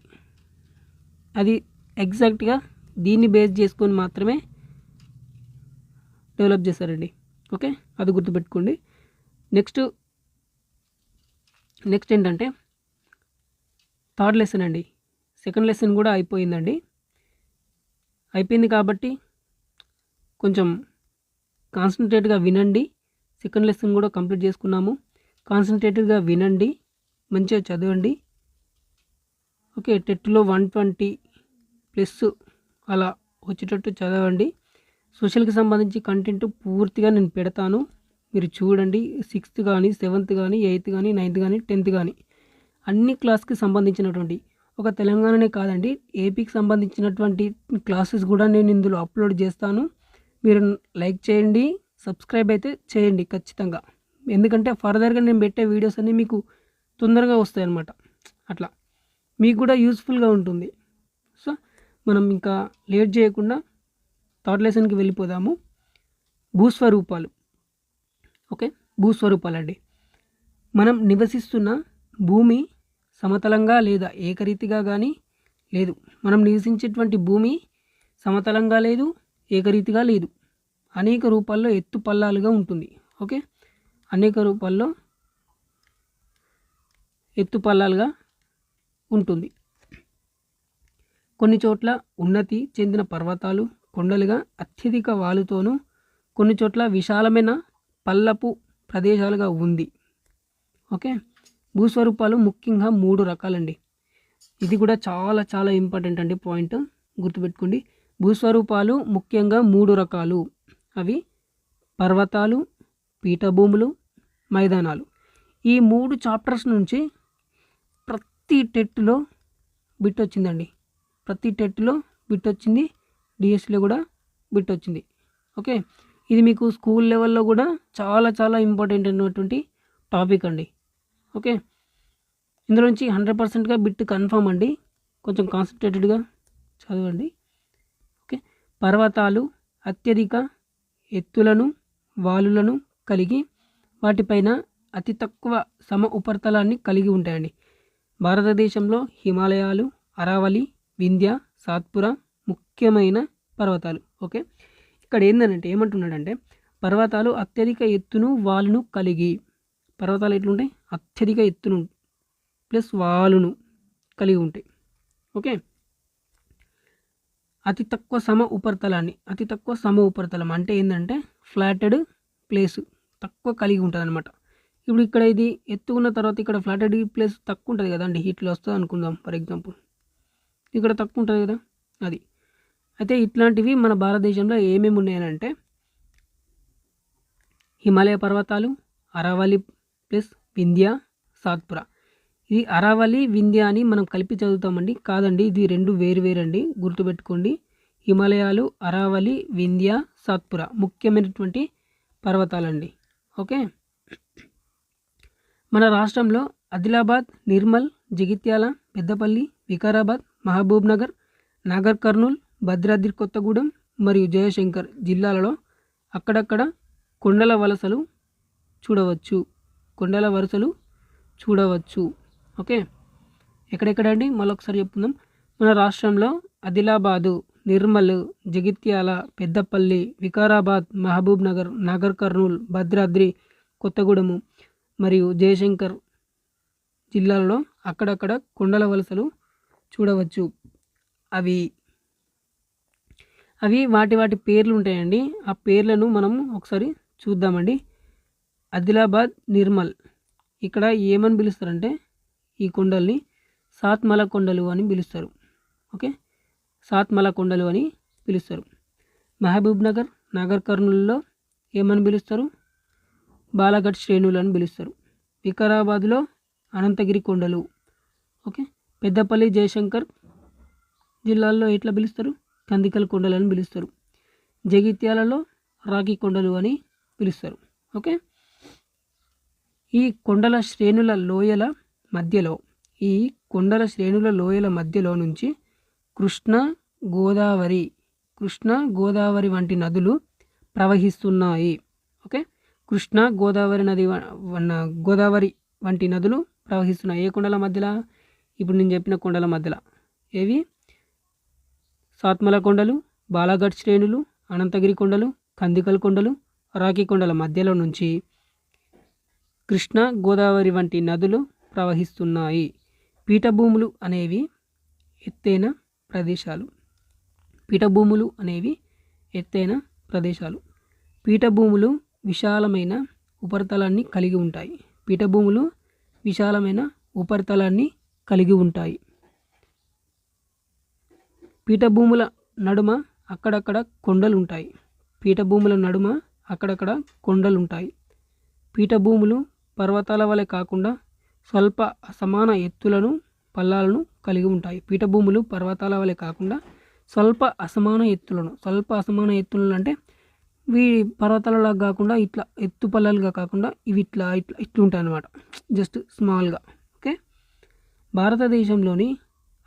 అది ఎగ్జాక్ట్గా దీన్ని బేస్ చేసుకొని మాత్రమే డెవలప్ చేశారండి. ఓకే, అది గుర్తుపెట్టుకోండి. నెక్స్ట్ ఏంటంటే థర్డ్ లెసన్ అండి. సెకండ్ లెసన్ కూడా అయిపోయింది కాబట్టి కొంచెం కాన్సన్ట్రేట్గా వినండి. సెకండ్ లెసన్ కూడా కంప్లీట్ చేసుకున్నాము. కాన్సన్ట్రేటెడ్గా వినండి, మంచిగా చదవండి. ఓకే, టెట్లో 120+ అలా వచ్చేటట్టు చదవండి. సోషల్కి సంబంధించి కంటెంట్ పూర్తిగా నేను పెడతాను, మీరు చూడండి. 6th కానీ 7th కానీ 8th కానీ 9th కానీ 10th కానీ అన్ని క్లాస్కి సంబంధించినటువంటి, ఒక తెలంగాణనే కాదండి ఏపీకి సంబంధించినటువంటి క్లాసెస్ కూడా నేను ఇందులో అప్లోడ్ చేస్తాను. మీరు లైక్ చేయండి, సబ్స్క్రైబ్ అయితే చేయండి ఖచ్చితంగా. ఎందుకంటే ఫర్దర్గా నేను పెట్టే వీడియోస్ అన్నీ మీకు తొందరగా వస్తాయి అన్నమాట. అట్లా మీకు కూడా యూస్ఫుల్గా ఉంటుంది. సో మనం ఇంకా లేట్ చేయకుండా థర్డ్ లెసన్కి వెళ్ళిపోదాము. భూస్వరూపాలు. ఓకే, భూస్వరూపాలు అండి. మనం నివసిస్తున్న భూమి సమతలంగా లేదా ఏకరీతిగా కానీ లేదు. మనం నివసించేటువంటి భూమి సమతలంగా లేదు, ఏకరీతిగా లేదు. అనేక రూపాల్లో ఎత్తు పల్లాలుగా ఉంటుంది. ఓకే, అనేక రూపాల్లో ఎత్తు పల్లాలుగా ఉంటుంది. కొన్ని చోట్ల ఉన్నతి చెందిన పర్వతాలు కొండలుగా అత్యధిక వాలుతోనూ, కొన్ని చోట్ల విశాలమైన పల్లపు ప్రదేశాలుగా ఉంది. ఓకే, భూస్వరూపాలు ముఖ్యంగా 3 రకాలండి. ఇది కూడా చాలా చాలా ఇంపార్టెంట్ అండి, పాయింట్ గుర్తుపెట్టుకోండి. భూస్వరూపాలు ముఖ్యంగా 3 రకాలు. అవి పర్వతాలు, పీఠభూములు, మైదానాలు. ఈ 3 చాప్టర్స్ నుంచి ప్రతి టెట్లో బిట్ వచ్చిందండి. ప్రతి టెట్లో బిట్ వచ్చింది, డిఎస్సిలో కూడా బిట్ వచ్చింది. ఓకే, ఇది మీకు స్కూల్ లెవెల్లో కూడా చాలా చాలా ఇంపార్టెంట్ అయినటువంటి టాపిక్ అండి. ఓకే, ఇందులోంచి 100%గా బిట్ కన్ఫర్మ్ అండి. కొంచెం కాన్సన్ట్రేటెడ్గా చదవండి. ఓకే, పర్వతాలు అత్యధిక ఎత్తులను వాలులను కలిగి వాటిపైన అతి తక్కువ సమ ఉపరితలాన్ని కలిగి ఉంటాయండి. భారతదేశంలో హిమాలయాలు, అరావళి, వింధ్య, సాత్పురా ముఖ్యమైన పర్వతాలు. ఓకే, ఇక్కడ ఏంటంటే ఏమంటున్నాడంటే పర్వతాలు అత్యధిక ఎత్తును వాలును కలిగి, పర్వతాలు ఎట్లుంటాయి, అత్యధిక ఎత్తును ప్లస్ వాలును కలిగి ఉంటాయి. ఓకే, అతి తక్కువ సమ ఉపరితలం అంటే ఏంటంటే ఫ్లాటెడ్ ప్లేస్ తక్కువ కలిగి ఉంటుంది అనమాట. ఇప్పుడు ఇక్కడ ఇది ఎత్తుకున్న తర్వాత ఇక్కడ ఫ్లాటెడ్ ప్లేస్ తక్కువ ఉంటుంది కదా అండి, హీట్లో వస్తుంది అనుకుందాం ఫర్ ఎగ్జాంపుల్, ఇక్కడ తక్కువ ఉంటుంది కదా అది. అయితే ఇట్లాంటివి మన భారతదేశంలో ఏమేమి ఉన్నాయనంటే హిమాలయ పర్వతాలు, అరావళి ప్లస్ వింధ్య, సాత్పురా. ఇది అరావళి, వింధ్య అని మనం కలిపి చదువుతామండి, కాదండి ఇది రెండు వేరువేరండి, గుర్తుపెట్టుకోండి. హిమాలయాలు, అరావళి, వింధ్య, సాత్పురా ముఖ్యమైనటువంటి పర్వతాలండి. ఓకే, మన రాష్ట్రంలో ఆదిలాబాద్, నిర్మల్, జగిత్యాల, పెద్దపల్లి, వికారాబాద్, మహబూబ్ నగర్, నాగర్ కర్నూల్, భద్రాద్రి కొత్తగూడెం మరియు జయశంకర్ జిల్లాలలో అక్కడక్కడ కొండల వలసలు చూడవచ్చు. ఓకే, ఎక్కడెక్కడ అండి మళ్ళొకసారి చెప్పుకుందాం. మన రాష్ట్రంలో ఆదిలాబాదు, నిర్మల్, జగిత్యాల, పెద్దపల్లి, వికారాబాద్, మహబూబ్ నగర్, నాగర్ కర్నూల్, భద్రాద్రి కొత్తగూడెము మరియు జయశంకర్ జిల్లాలలో అక్కడక్కడ కొండల వలసలు చూడవచ్చు. అవి వాటి పేర్లు ఉంటాయండి. ఆ పేర్లను మనం ఒకసారి చూద్దామండి. ఆదిలాబాద్, నిర్మల్ ఇక్కడ ఏమని పిలుస్తారంటే ఈ కొండల్ని సాత్మల కొండలు అని పిలుస్తారు. ఓకే, సాత్మల కొండలు అని పిలుస్తారు. మహబూబ్ నగర్, నాగర్ కర్నూల్లో ఏమని పిలుస్తారు, బాలాఘట్ శ్రేణులు అని పిలుస్తారు. వికారాబాద్లో అనంతగిరి కొండలు. ఓకే, పెద్దపల్లి, జయశంకర్ జిల్లాల్లో ఎట్లా పిలుస్తారు, కందికల్ కొండలు అని పిలుస్తారు. జగిత్యాలలో రాగి కొండలు అని పిలుస్తారు. ఓకే, ఈ కొండల శ్రేణుల లోయల మధ్యలో నుంచి కృష్ణ, గోదావరి వంటి నదులు ప్రవహిస్తున్నాయి. ఓకే, కృష్ణ, గోదావరి వంటి నదులు ప్రవహిస్తున్నాయి. ఏ కొండల మధ్యలో, ఇప్పుడు నేను చెప్పిన కొండల మధ్యలో. ఏవి, సాత్మల కొండలు, బాలాఘట్ శ్రేణులు, అనంతగిరి కొండలు, కందికల్ కొండలు, రాకి కొండల మధ్యలో నుంచి కృష్ణ, గోదావరి వంటి నదులు ప్రవహిస్తున్నాయి. పీఠభూములు అనేవి ఎత్తైన ప్రదేశాలు. పీఠభూములు విశాలమైన ఉపరితలాన్ని కలిగి ఉంటాయి. పీఠభూముల నడుమ అక్కడక్కడ కొండలుంటాయి. పీఠభూములు పర్వతాల వలె కాకుండా స్వల్ప అసమాన ఎత్తులను, పల్లాలను కలిగి ఉంటాయి. స్వల్ప అసమాన ఎత్తులను అంటే ఇవి పర్వతాలలా కాకుండా ఇట్లా ఎత్తు పల్లాలుగా కాకుండా ఇవి ఇట్లా ఉంటాయి అన్నమాట, జస్ట్ స్మాల్గా. ఓకే, భారతదేశంలోని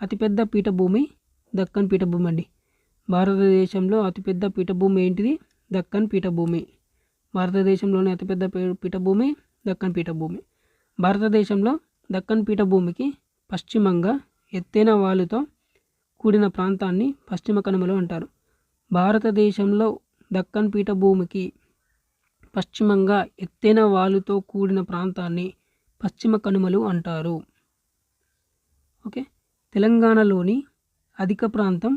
అతిపెద్ద పీఠభూమి దక్కన్ పీఠభూమి అండి. భారతదేశంలో అతిపెద్ద పీఠభూమి ఏంటిది, దక్కన్ పీఠభూమి. భారతదేశంలోని అతిపెద్ద పీఠభూమి దక్కన్ పీఠభూమి. భారతదేశంలో దక్కన్ పీఠభూమికి పశ్చిమంగా ఎత్తైన వాలుతో కూడిన ప్రాంతాన్ని పశ్చిమ కనుమలు అంటారు. భారతదేశంలో దక్కన్ పీఠభూమికి పశ్చిమంగా ఎత్తైన వాలుతో కూడిన ప్రాంతాన్ని పశ్చిమ కనుమలు అంటారు. ఓకే, తెలంగాణలోని అధిక ప్రాంతం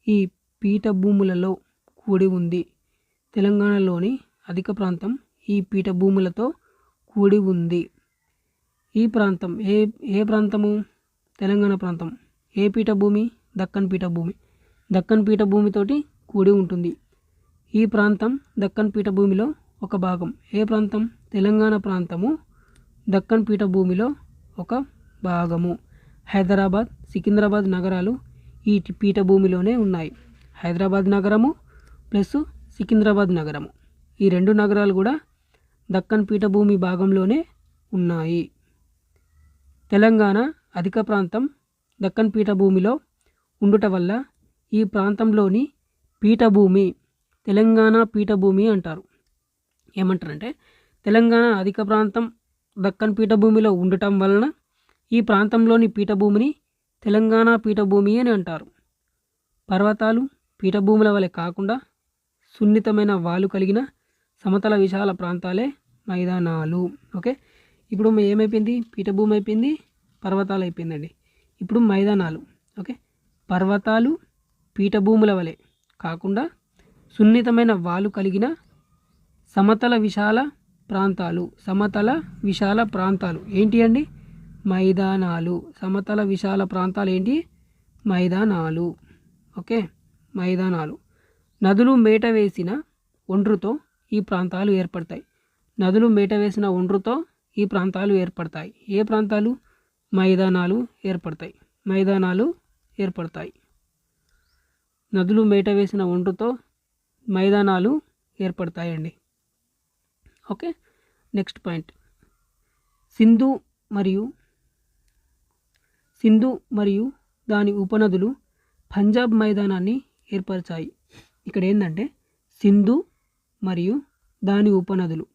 ఈ పీఠభూములలో కూడి ఉంది. ఈ ప్రాంతం ఏ ప్రాంతము, తెలంగాణ ప్రాంతం. ఏ పీఠభూమి, దక్కన్ పీఠభూమి. దక్కన్ పీఠభూమితోటి కూడి ఉంటుంది. ఈ ప్రాంతం దక్కన్ పీఠభూమిలో ఒక భాగం. ఏ ప్రాంతం, తెలంగాణ ప్రాంతము దక్కన్ పీఠభూమిలో ఒక భాగము. హైదరాబాద్, సికింద్రాబాద్ నగరాలు ఈ పీఠభూమిలోనే ఉన్నాయి. హైదరాబాద్ నగరము ప్లస్ సికింద్రాబాద్ నగరము, ఈ రెండు నగరాలు కూడా దక్కన్ పీఠభూమి భాగంలోనే ఉన్నాయి. తెలంగాణ అధిక ప్రాంతం దక్కన్ పీఠభూమిలో ఉండుట వల్ల ఈ ప్రాంతంలోని పీఠభూమి తెలంగాణ పీఠభూమి అంటారు. ఏమంటారంటే తెలంగాణ అధిక ప్రాంతం దక్కన్ పీఠభూమిలో ఉండటం వలన ఈ ప్రాంతంలోని పీఠభూమిని తెలంగాణ పీఠభూమి అని అంటారు. పర్వతాలు పీఠభూముల వలె కాకుండా సున్నితమైన వాలు కలిగిన సమతల విశాల ప్రాంతాలే మైదానాలు. ఓకే, ఇప్పుడు ఏమైపోయింది? పీఠభూమి అయిపోయింది, పర్వతాలు అయిపోయిందండి. ఇప్పుడు మైదానాలు. ఓకే, పర్వతాలు పీఠభూముల వలె కాకుండా సున్నితమైన వాలు కలిగిన సమతల విశాల ప్రాంతాలు. సమతల విశాల ప్రాంతాలు ఏంటి అండి? మైదానాలు. సమతల విశాల ప్రాంతాలు ఏంటి? మైదానాలు. ఓకే, మైదానాలు. నదులు మేట వేసిన ఒండ్రుతో ఈ ప్రాంతాలు ఏర్పడతాయి. నదులు మేట వేసిన ఒండ్రుతో ఈ ప్రాంతాలు ఏర్పడతాయి. ఏ ప్రాంతాలు? మైదానాలు ఏర్పడతాయి. మైదానాలు ఏర్పడతాయి. నదులు మేట వేసిన ఒండ్రుతో మైదానాలు ఏర్పడతాయండి. Okay, next point. సింధు మరియు దాని ఉపనదులు పంజాబ్ మైదానాన్ని ఏర్పరిచాయి. ఇక్కడ ఏంటంటే సింధు మరియు దాని ఉపనదులు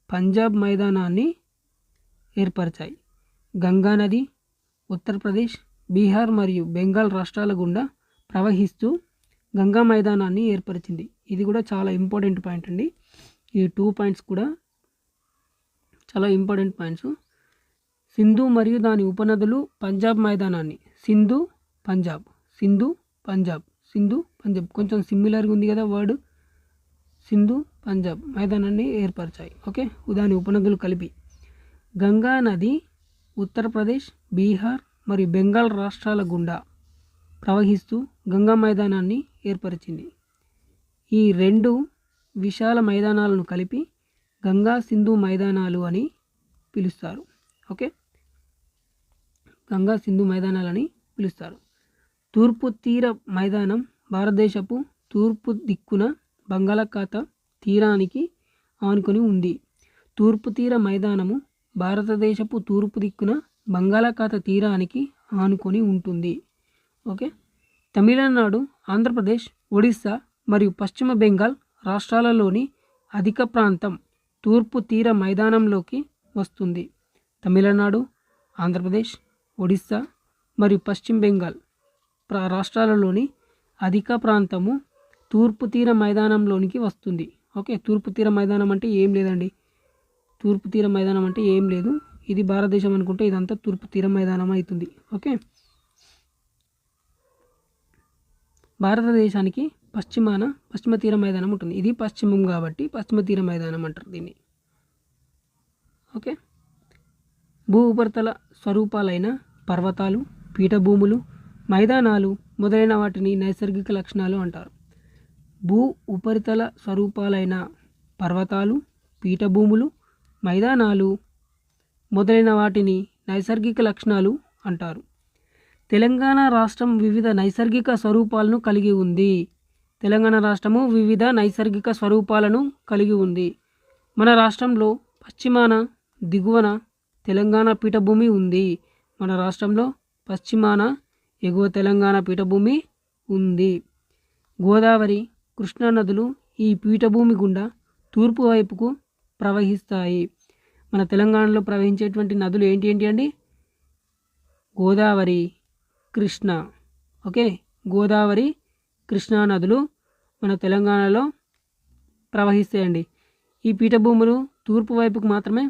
పంజాబ్ మైదానాన్ని ఏర్పరిచాయి. గంగా నది ఉత్తరప్రదేశ్, బీహార్ మరియు బెంగాల్ రాష్ట్రాల గుండా ప్రవహిస్తూ గంగా మైదానాన్ని ఏర్పరిచింది. ఇది కూడా చాలా ఇంపార్టెంట్ పాయింట్ అండి. ఈ 2 పాయింట్స్ కూడా చాలా ఇంపార్టెంట్ పాయింట్స్. సింధు మరియు దాని ఉపనదులు పంజాబ్ మైదానాన్ని, సింధు పంజాబ్ కొంచెం సిమిలర్గా ఉంది కదా వర్డ్. సింధు పంజాబ్ మైదానాన్ని ఏర్పరిచాయి. ఓకే, దాని ఉపనదులు కలిపి గంగా నది ఉత్తరప్రదేశ్, బీహార్ మరియు బెంగాల్ రాష్ట్రాల గుండా ప్రవహిస్తూ గంగా మైదానాన్ని ఏర్పరిచింది. ఈ 2 విశాల మైదానాలను కలిపి గంగా సింధు మైదానాలు అని పిలుస్తారు. ఓకే, గంగా సింధు మైదానాలని పిలుస్తారు. తూర్పు తీర మైదానం భారతదేశపు తూర్పు దిక్కున బంగాళాఖాత తీరానికి ఆనుకొని ఉంది. తూర్పు తీర మైదానము భారతదేశపు తూర్పు దిక్కున బంగాళాఖాత తీరానికి ఆనుకొని ఉంటుంది. ఓకే, తమిళనాడు, ఆంధ్రప్రదేశ్, ఒడిస్సా మరియు పశ్చిమ బెంగాల్ రాష్ట్రాలలోని అధిక ప్రాంతం తూర్పు తీర మైదానంలోకి వస్తుంది. తమిళనాడు, ఆంధ్రప్రదేశ్, ఒడిస్సా మరియు పశ్చిమ బెంగాల్ రాష్ట్రాలలోని అధిక ప్రాంతము తూర్పు తీర మైదానంలోనికి వస్తుంది. ఓకే, తూర్పు తీర మైదానం అంటే ఏం లేదండి. తూర్పు తీర మైదానం అంటే ఏం లేదు. ఇది భారతదేశం అనుకుంటే ఇదంతా తూర్పు తీర మైదానం అవుతుంది. ఓకే, భారతదేశానికి పశ్చిమ తీర మైదానం ఉంటుంది. ఇది పశ్చిమం కాబట్టి పశ్చిమ తీర మైదానం అంటారు దీన్ని. ఓకే, భూ ఉపరితల స్వరూపాలైన పర్వతాలు, పీఠభూములు, మైదానాలు మొదలైన వాటిని నైసర్గిక లక్షణాలు అంటారు. భూ ఉపరితల స్వరూపాలైన పర్వతాలు, పీఠభూములు, మైదానాలు మొదలైన వాటిని నైసర్గిక లక్షణాలు అంటారు. తెలంగాణ రాష్ట్రం వివిధ నైసర్గిక స్వరూపాలను కలిగి ఉంది. తెలంగాణ రాష్ట్రము వివిధ నైసర్గిక స్వరూపాలను కలిగి ఉంది. మన రాష్ట్రంలో పశ్చిమాన, దిగువన తెలంగాణ పీఠభూమి ఉంది. మన రాష్ట్రంలో పశ్చిమాన, ఎగువ తెలంగాణ పీఠభూమి ఉంది. గోదావరి, కృష్ణా నదులు ఈ పీఠభూమి గుండా తూర్పు వైపుకు ప్రవహిస్తాయి. మన తెలంగాణలో ప్రవహించేటువంటి నదులు ఏంటి అండి? గోదావరి, కృష్ణ. ఓకే, గోదావరి, కృష్ణా నదులు మన తెలంగాణలో ప్రవహిస్తాయండి. ఈ పీఠభూములు తూర్పు వైపుకు మాత్రమే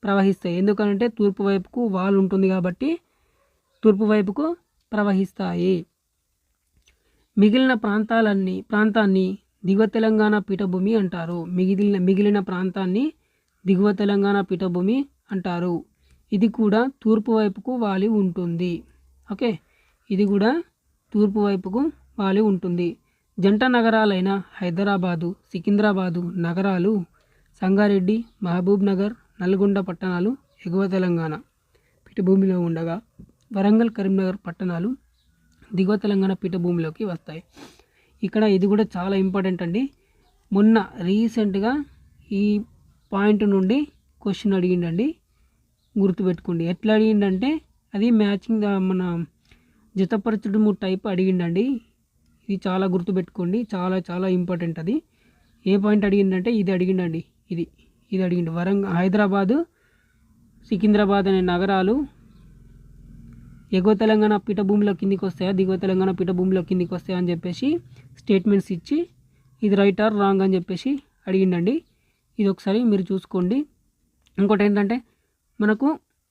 ప్రవహిస్తాయి. ఎందుకంటే తూర్పు వైపుకు వాల్ ఉంటుంది కాబట్టి తూర్పు వైపుకు ప్రవహిస్తాయి. మిగిలిన ప్రాంతాన్ని దిగువ తెలంగాణ పీఠభూమి అంటారు. మిగిలిన ప్రాంతాన్ని దిగువ తెలంగాణ పీఠభూమి అంటారు. ఇది కూడా తూర్పు వైపుకు వాలి ఉంటుంది. ఓకే, ఇది కూడా తూర్పు వైపుకు వాలి ఉంటుంది. జంట నగరాలైన హైదరాబాదు, సికింద్రాబాదు నగరాలు, సంగారెడ్డి, మహబూబ్ నగర్, నల్గొండ పట్టణాలు ఎగువ తెలంగాణ పీఠభూమిలో ఉండగా వరంగల్, కరీంనగర్ పట్టణాలు దిగువ తెలంగాణ పీఠభూమిలోకి వస్తాయి. ఇక్కడ ఇది కూడా చాలా ఇంపార్టెంట్ అండి. మొన్న రీసెంట్గా ఈ పాయింట్ నుండి క్వశ్చన్ అడిగిండండి, గుర్తుపెట్టుకోండి. ఎట్లా అడిగిండంటే అది మ్యాచింగ్ మన జతపరచడము టైప్ అడిగిండండి. ఇది చాలా గుర్తుపెట్టుకోండి, చాలా చాలా ఇంపార్టెంట్. అది ఏ పాయింట్ అడిగిందంటే ఇది అడిగిండండి. ఇది అడిగిండు. హైదరాబాదు, సికింద్రాబాద్ అనే నగరాలు ఎగువ తెలంగాణ పీఠభూమిలో కిందికి వస్తాయా, దిగువ తెలంగాణ పీఠభూమిలో కిందికి వస్తాయా అని చెప్పేసి స్టేట్మెంట్స్ ఇచ్చి ఇది రైట్ ఆర్ రాంగ్ అని చెప్పేసి అడిగిండండి. ఇది ఒకసారి మీరు చూసుకోండి. ఇంకోటి ఏంటంటే మనకు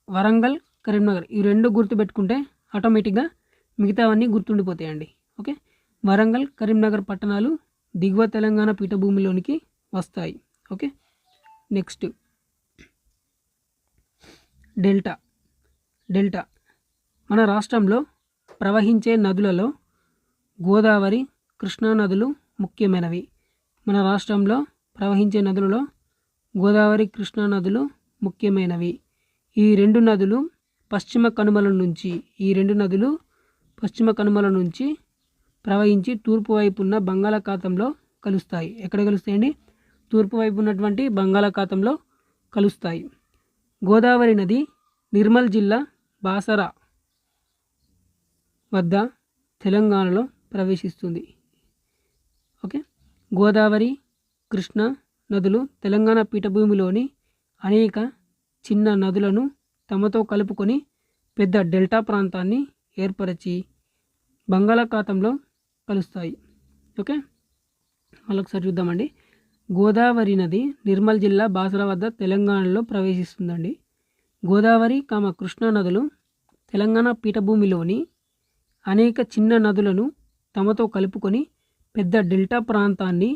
వరంగల్, కరీంనగర్ ఈ రెండు గుర్తుపెట్టుకుంటే ఆటోమేటిక్గా మిగతావన్నీ గుర్తుండిపోతాయండి. ఓకే, వరంగల్, కరీంనగర్ పట్టణాలు దిగువ తెలంగాణ పీఠభూమిలోనికి వస్తాయి. Okay, next delta. డెల్టా మన రాష్ట్రంలో ప్రవహించే నదులలో గోదావరి, కృష్ణా నదులు ముఖ్యమైనవి. మన రాష్ట్రంలో ప్రవహించే నదులలో గోదావరి, కృష్ణా నదులు ముఖ్యమైనవి. ఈ రెండు నదులు పశ్చిమ కనుమల నుంచి ప్రవహించి తూర్పు వైపు ఉన్న బంగాళాఖాతంలో కలుస్తాయి. ఎక్కడ కలుస్తాయండి? తూర్పు వైపు ఉన్నటువంటి బంగాళాఖాతంలో కలుస్తాయి. గోదావరి నది నిర్మల్ జిల్లా బాసర వద్ద తెలంగాణలో ప్రవేశిస్తుంది. ఓకే, గోదావరి, కృష్ణ నదులు తెలంగాణ పీఠభూమిలోని అనేక చిన్న నదులను తమతో కలుపుకొని పెద్ద డెల్టా ప్రాంతాన్ని ఏర్పరిచి బంగాళాఖాతంలో కలుస్తాయి. ఓకే, మళ్ళొకసారి చూద్దామండి. గోదావరి నది నిర్మల్ జిల్లా బాసర వద్ద తెలంగాణలో ప్రవేశిస్తుందండి. గోదావరి, కృష్ణా నదులు తెలంగాణ పీఠభూమిలోని అనేక చిన్న నదులను తమతో కలుపుకొని పెద్ద డెల్టా ప్రాంతాన్ని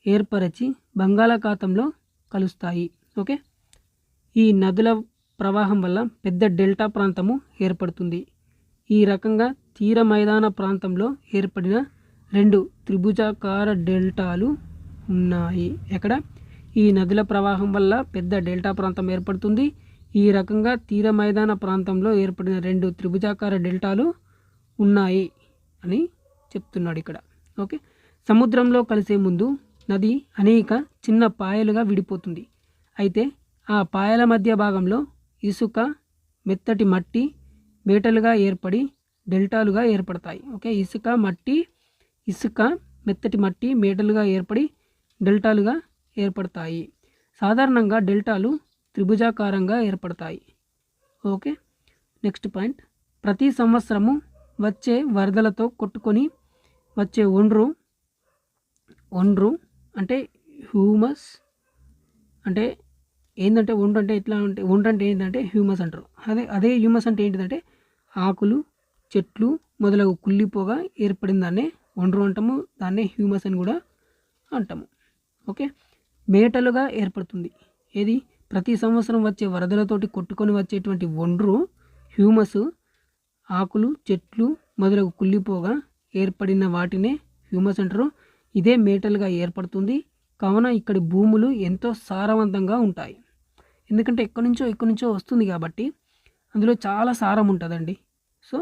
ఏర్పరిచి బంగాళాఖాతంలో కలుస్తాయి. ఓకే, ఈ నదుల ప్రవాహం వల్ల పెద్ద డెల్టా ప్రాంతము ఏర్పడుతుంది. ఈ రకంగా తీర మైదాన ప్రాంతంలో ఏర్పడిన రెండు త్రిభుజాకార డెల్టాలు ఉన్నాయి. ఎక్కడ? ఈ నదుల ప్రవాహం వల్ల పెద్ద డెల్టా ప్రాంతం ఏర్పడుతుంది. ఈ రకంగా తీర మైదాన ప్రాంతంలో ఏర్పడిన రెండు త్రిభుజాకార డెల్టాలు ఉన్నాయి అని చెప్తున్నాడు ఇక్కడ. ఓకే, సముద్రంలో కలిసే ముందు నది అనేక చిన్న పాయలుగా విడిపోతుంది. అయితే ఆ పాయల మధ్య భాగంలో ఇసుక, మెత్తటి మట్టి మేటలుగా ఏర్పడి డెల్టాలుగా ఏర్పడతాయి. ఓకే, ఇసుక మెత్తటి మట్టి మేటలుగా ఏర్పడి డెల్టాలుగా ఏర్పడతాయి. సాధారణంగా డెల్టాలు త్రిభుజాకారంగా ఏర్పడతాయి. Okay, next point. ప్రతి సంవత్సరము వచ్చే వరదలతో కొట్టుకొని వచ్చే ఒండ్రు అంటే హ్యూమస్ అంటే ఏంటంటే ఒండ్రు అంటే ఎట్లా అంటే ఒండ్రు అంటే ఏంటంటే హ్యూమస్ అంటారు. అదే హ్యూమస్ అంటే ఏంటిదంటే ఆకులు, చెట్లు మొదలగు కుళ్ళిపోగా ఏర్పడిన దాన్నే ఒండ్రు అంటాము. దాన్నే హ్యూమస్ అని కూడా అంటాము. ఓకే, మేటలుగా ఏర్పడుతుంది. ఏది? ప్రతి సంవత్సరం వచ్చే వరదలతోటి కొట్టుకొని వచ్చేటువంటి ఒండ్రు హ్యూమస్ ఆకులు, చెట్లు మొదలగు కుళ్ళిపోగా ఏర్పడిన వాటినే హ్యూమస్ అంటారు. ఇదే మేటలుగా ఏర్పడుతుంది. కావున ఇక్కడి భూములు ఎంతో సారవంతంగా ఉంటాయి. ఎందుకంటే ఎక్కడి నుంచో వస్తుంది కాబట్టి అందులో చాలా సారం ఉంటుందండి. So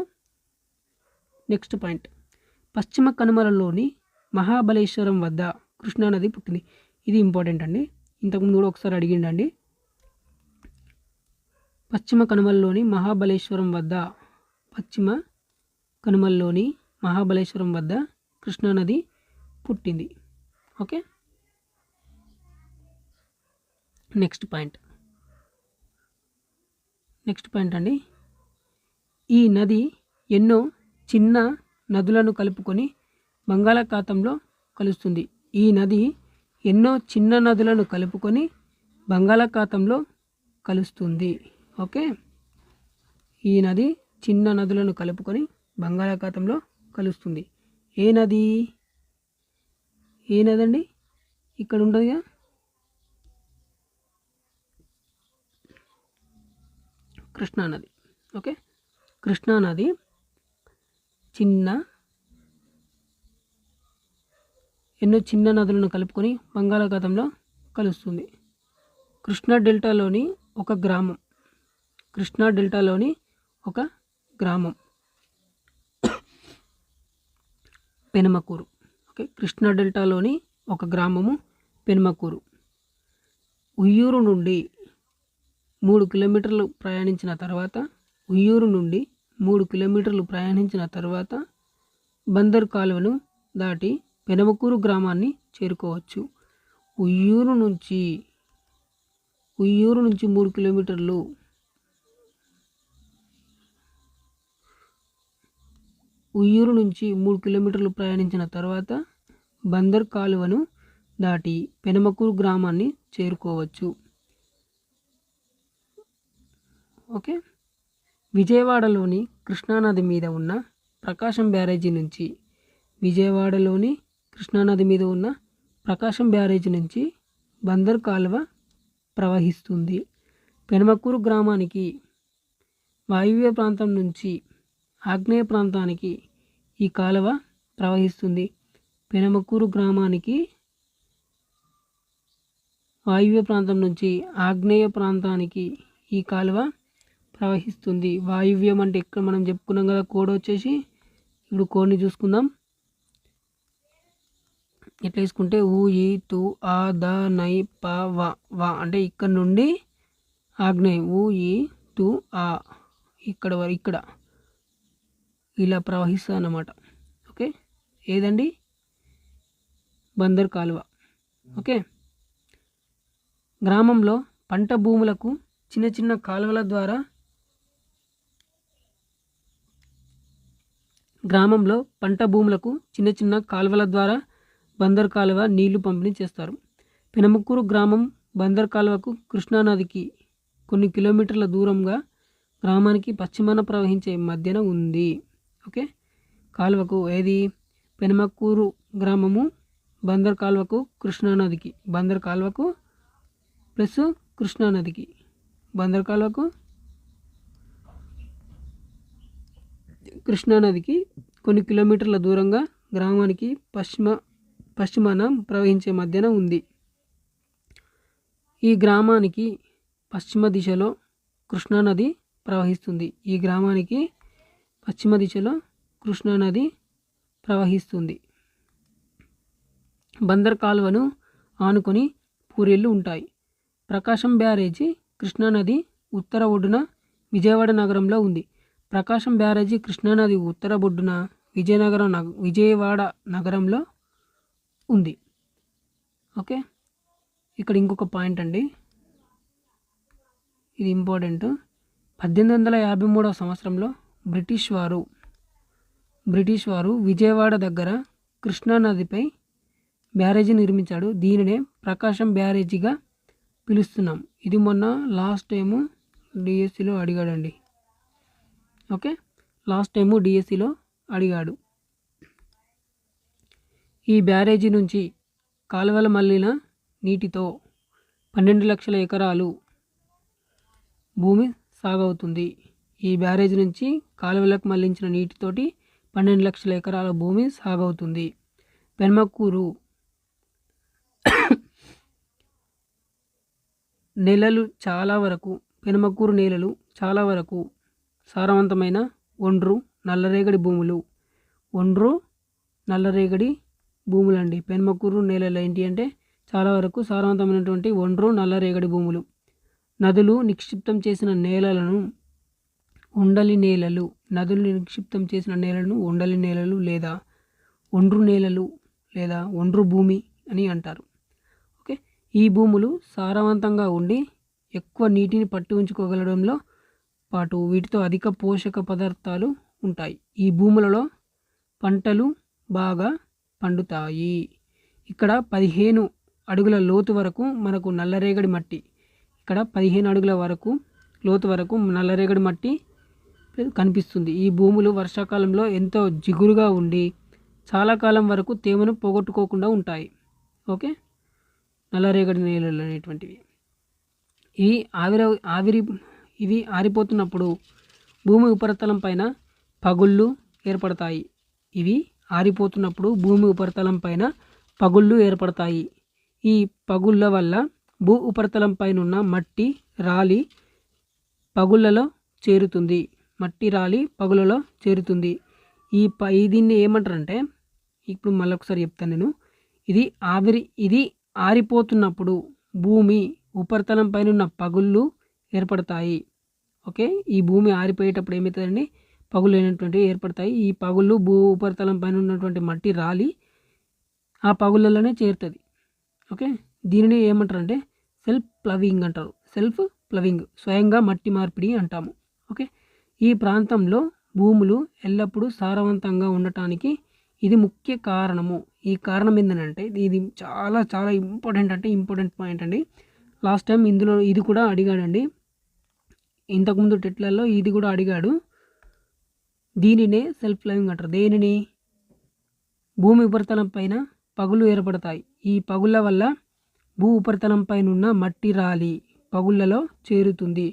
next point. పశ్చిమ కనుమలలోని మహాబలేశ్వరం వద్ద కృష్ణానది పుట్టింది. ఇది ఇంపార్టెంట్ అండి. ఇంతకుముందు కూడా ఒకసారి అడిగిండండి. పశ్చిమ కనుమలలోని మహాబలేశ్వరం వద్ద కృష్ణానది పుట్టింది. ఓకే, నెక్స్ట్ పాయింట్ అండి. ఈ నది ఎన్నో చిన్న నదులను కలుపుకొని బంగాళాఖాతంలో కలుస్తుంది. ఈ నది ఎన్నో చిన్న నదులను కలుపుకొని బంగాళాఖాతంలో కలుస్తుంది. ఓకే, ఈ నది చిన్న నదులను కలుపుకొని బంగాళాఖాతంలో కలుస్తుంది. ఏ నది అండి? ఇక్కడ ఉంటుందిగా, కృష్ణానది. ఓకే, కృష్ణానది ఎన్నో చిన్న నదులను కలుపుకొని బంగాళాఖాతంలో కలుస్తుంది. కృష్ణా డెల్టాలోని ఒక గ్రామం పెనుమకూరు. ఓకే, కృష్ణా డెల్టాలోని ఒక గ్రామము పెనుమకూరు. ఉయ్యూరు నుండి 3 కిలోమీటర్లు ప్రయాణించిన తర్వాత బందరు కాలువను దాటి పెనుమకూరు గ్రామాన్ని చేరుకోవచ్చు. ఉయ్యూరు నుంచి 3 కిలోమీటర్లు ఉయ్యూరు నుంచి 3 కిలోమీటర్లు ప్రయాణించిన తర్వాత బందర్ కాలువను దాటి పెనమకూరు గ్రామాన్ని చేరుకోవచ్చు. ఓకే. విజయవాడలోని కృష్ణానది మీద ఉన్న ప్రకాశం బ్యారేజీ నుంచి బందర్ కాలువ ప్రవహిస్తుంది. పెనమకూరు గ్రామానికి వాయువ్య ప్రాంతం నుంచి ఆగ్నేయ ప్రాంతానికి ఈ కాలువ ప్రవహిస్తుంది. పెనమకూరు గ్రామానికి వాయువ్య ప్రాంతం నుంచి ఆగ్నేయ ప్రాంతానికి ఈ కాలువ ప్రవహిస్తుంది. వాయువ్యం అంటే ఇక్కడ మనం చెప్పుకున్నాం కదా కోడ్ వచ్చేసి. ఇప్పుడు కోడ్ని చూసుకుందాం. ఎట్లా వేసుకుంటే ఊ ఈ తు ఆ ద నై ప వ అంటే ఇక్కడ నుండి ఆగ్నేయం ఊ ఈ తు ఆ ఇక్కడ ఇలా ప్రవహిస్తుంది అన్నమాట. ఓకే. ఏదండి? బందర్ కాలువ. ఓకే. గ్రామంలో పంట భూములకు చిన్న చిన్న కాలువల ద్వారా బందర్ కాలువ నీళ్లు పంపిణీ చేస్తారు. పెనమకూరు గ్రామం బందర్ కాలువకు కృష్ణానదికి కొన్ని కిలోమీటర్ల దూరంగా గ్రామానికి పశ్చిమాన ప్రవహించే మధ్యన ఉంది. ఓకే. కాలువకు ఏది? పెనమకూరు గ్రామము బందర్ కాలువకు కృష్ణానదికి ప్లస్ కృష్ణానదికి బందర్ కాలువకు కృష్ణానదికి కొన్ని కిలోమీటర్ల దూరంగా గ్రామానికి పశ్చిమాన ప్రవహించే మధ్యన ఉంది. ఈ గ్రామానికి పశ్చిమ దిశలో కృష్ణానది ప్రవహిస్తుంది. బందర్ కాలువను ఆనుకొని పూరేళ్లు ఉంటాయి. ప్రకాశం బ్యారేజీ కృష్ణానది ఉత్తర ఒడ్డున విజయవాడ నగరంలో ఉంది. ప్రకాశం బ్యారేజీ కృష్ణానది ఉత్తర ఒడ్డున విజయవాడ నగరంలో ఉంది. ఓకే. ఇక్కడ ఇంకొక పాయింట్ అండి, ఇది ఇంపార్టెంట్. 1853 సంవత్సరంలో బ్రిటిష్ వారు విజయవాడ దగ్గర కృష్ణానదిపై బ్యారేజీ నిర్మించాడు. దీనినే ప్రకాశం బ్యారేజీగా పిలుస్తున్నాం. ఇది మొన్న లాస్ట్ టైము డిఎస్సిలో అడిగాడండి. ఓకే. డిఎస్సిలో అడిగాడు. ఈ బ్యారేజీ నుంచి కాలువల మళ్లిన నీటితో 12 లక్షల ఎకరాలు భూమి సాగవుతుంది. ఈ బ్యారేజీ నుంచి కాలువలకు మళ్లించిన నీటితోటి 12 లక్షల ఎకరాల భూమి సాగవుతుంది. పెనమకూరు నేలలు చాలా వరకు సారవంతమైన ఒండ్రు నల్లరేగడి భూములు అండి. పెనమకూరు నేలలు ఏంటి అంటే చాలా వరకు సారవంతమైనటువంటి ఒండ్రు నల్లరేగడి భూములు. నదులు నిక్షిప్తం చేసిన నేలలను ఉండలి నేలలు లేదా ఒండ్రు నేలలు లేదా ఒండ్రు భూమి అని అంటారు. ఓకే. ఈ భూములు సారవంతంగా ఉండి ఎక్కువ నీటిని పట్టి ఉంచుకోగలడంలో పాటు వీటితో అధిక పోషక పదార్థాలు ఉంటాయి. ఈ భూములలో పంటలు బాగా పండుతాయి. ఇక్కడ 15 అడుగుల లోతు వరకు మనకు నల్లరేగడి మట్టి, 15 అడుగుల వరకు లోతు వరకు నల్లరేగడి మట్టి కనిపిస్తుంది. ఈ భూములు వర్షాకాలంలో ఎంతో జిగురుగా ఉండి చాలా కాలం వరకు తేమను పోగొట్టుకోకుండా ఉంటాయి. ఓకే. నల్లరేగడి నేలలు అనేటువంటివి ఇవి ఆరిపోతున్నప్పుడు భూమి ఉపరితలం పైన పగుళ్ళు ఏర్పడతాయి. ఈ పగుళ్ళ వల్ల భూ ఉపరితలం పైన ఉన్న మట్టి రాలి పగుళ్ళలో చేరుతుంది. దీన్ని ఏమంటారంటే, ఇప్పుడు మళ్ళీ ఒకసారి చెప్తాను నేను. ఇది ఆరిపోతున్నప్పుడు భూమి ఉపరితలం పైన ఉన్న పగుళ్ళు ఏర్పడతాయి. ఓకే. ఈ భూమి ఆరిపోయేటప్పుడు ఏమవుతుందండి? పగుళ్ళు అనేటువంటివి ఏర్పడతాయి. ఈ పగుళ్ళు భూ ఉపరితలం పైన ఉన్నటువంటి మట్టి రాలి ఆ పగుళ్ళలోనే చేరుతుంది. ఓకే. దీనిని ఏమంటారంటే సెల్ఫ్ ప్లవింగ్, స్వయంగా మట్టి మార్పిడి అంటాము. ఓకే. ఈ ప్రాంతంలో భూములు ఎల్లప్పుడూ సారవంతంగా ఉండటానికి ఇది ముఖ్య కారణము. ఈ కారణం ఏంటంటే ఇది చాలా చాలా ఇంపార్టెంట్ పాయింట్ అండి. లాస్ట్ టైం ఇందులో ఇది కూడా అడిగాడండి, ఇంతకుముందు టెట్లలో ఇది కూడా అడిగాడు. దీనినే సెల్ఫ్ లవింగ్ అంటారు. దేనిని? భూమి ఉపరితలం పైన పగులు ఏర్పడతాయి. ఈ పగుళ్ళ వల్ల భూ ఉపరితలం పైనున్న మట్టి రాలి పగుళ్ళలో చేరుతుంది.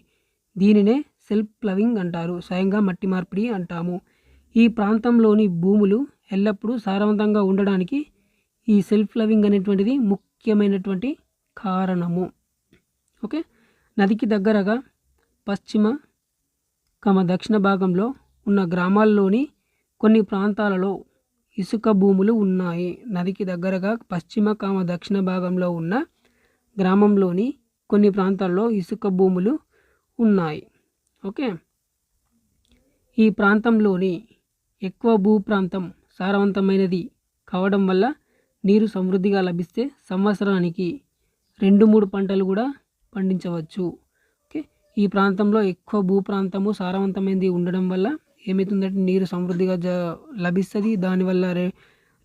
దీనినే సెల్ఫ్ ప్లవింగ్ అంటారు. స్వయంగా మట్టి మార్పిడి అంటాము. ఈ ప్రాంతంలోని భూములు ఎల్లప్పుడూ సారవంతంగా ఉండడానికి ఈ సెల్ఫ్ ప్లవింగ్ అనేటువంటిది ముఖ్యమైనటువంటి కారణము. ఓకే. నదికి దగ్గరగా పశ్చిమ దక్షిణ భాగంలో ఉన్న గ్రామాల్లోని కొన్ని ప్రాంతాలలో ఇసుక భూములు ఉన్నాయి. నదికి దగ్గరగా పశ్చిమ దక్షిణ భాగంలో ఉన్న గ్రామంలోని కొన్ని ప్రాంతాల్లో ఇసుక భూములు ఉన్నాయి. ఓకే. ఈ ప్రాంతంలోని ఎక్కువ భూప్రాంతం సారవంతమైనది కావడం వల్ల నీరు సమృద్ధిగా లభిస్తే సంవత్సరానికి 2-3 పంటలు కూడా పండించవచ్చు. ఓకే. ఈ ప్రాంతంలో ఎక్కువ భూప్రాంతము సారవంతమైనది ఉండడం వల్ల ఏమవుతుందంటే నీరు సమృద్ధిగా లభిస్తుంది. దానివల్ల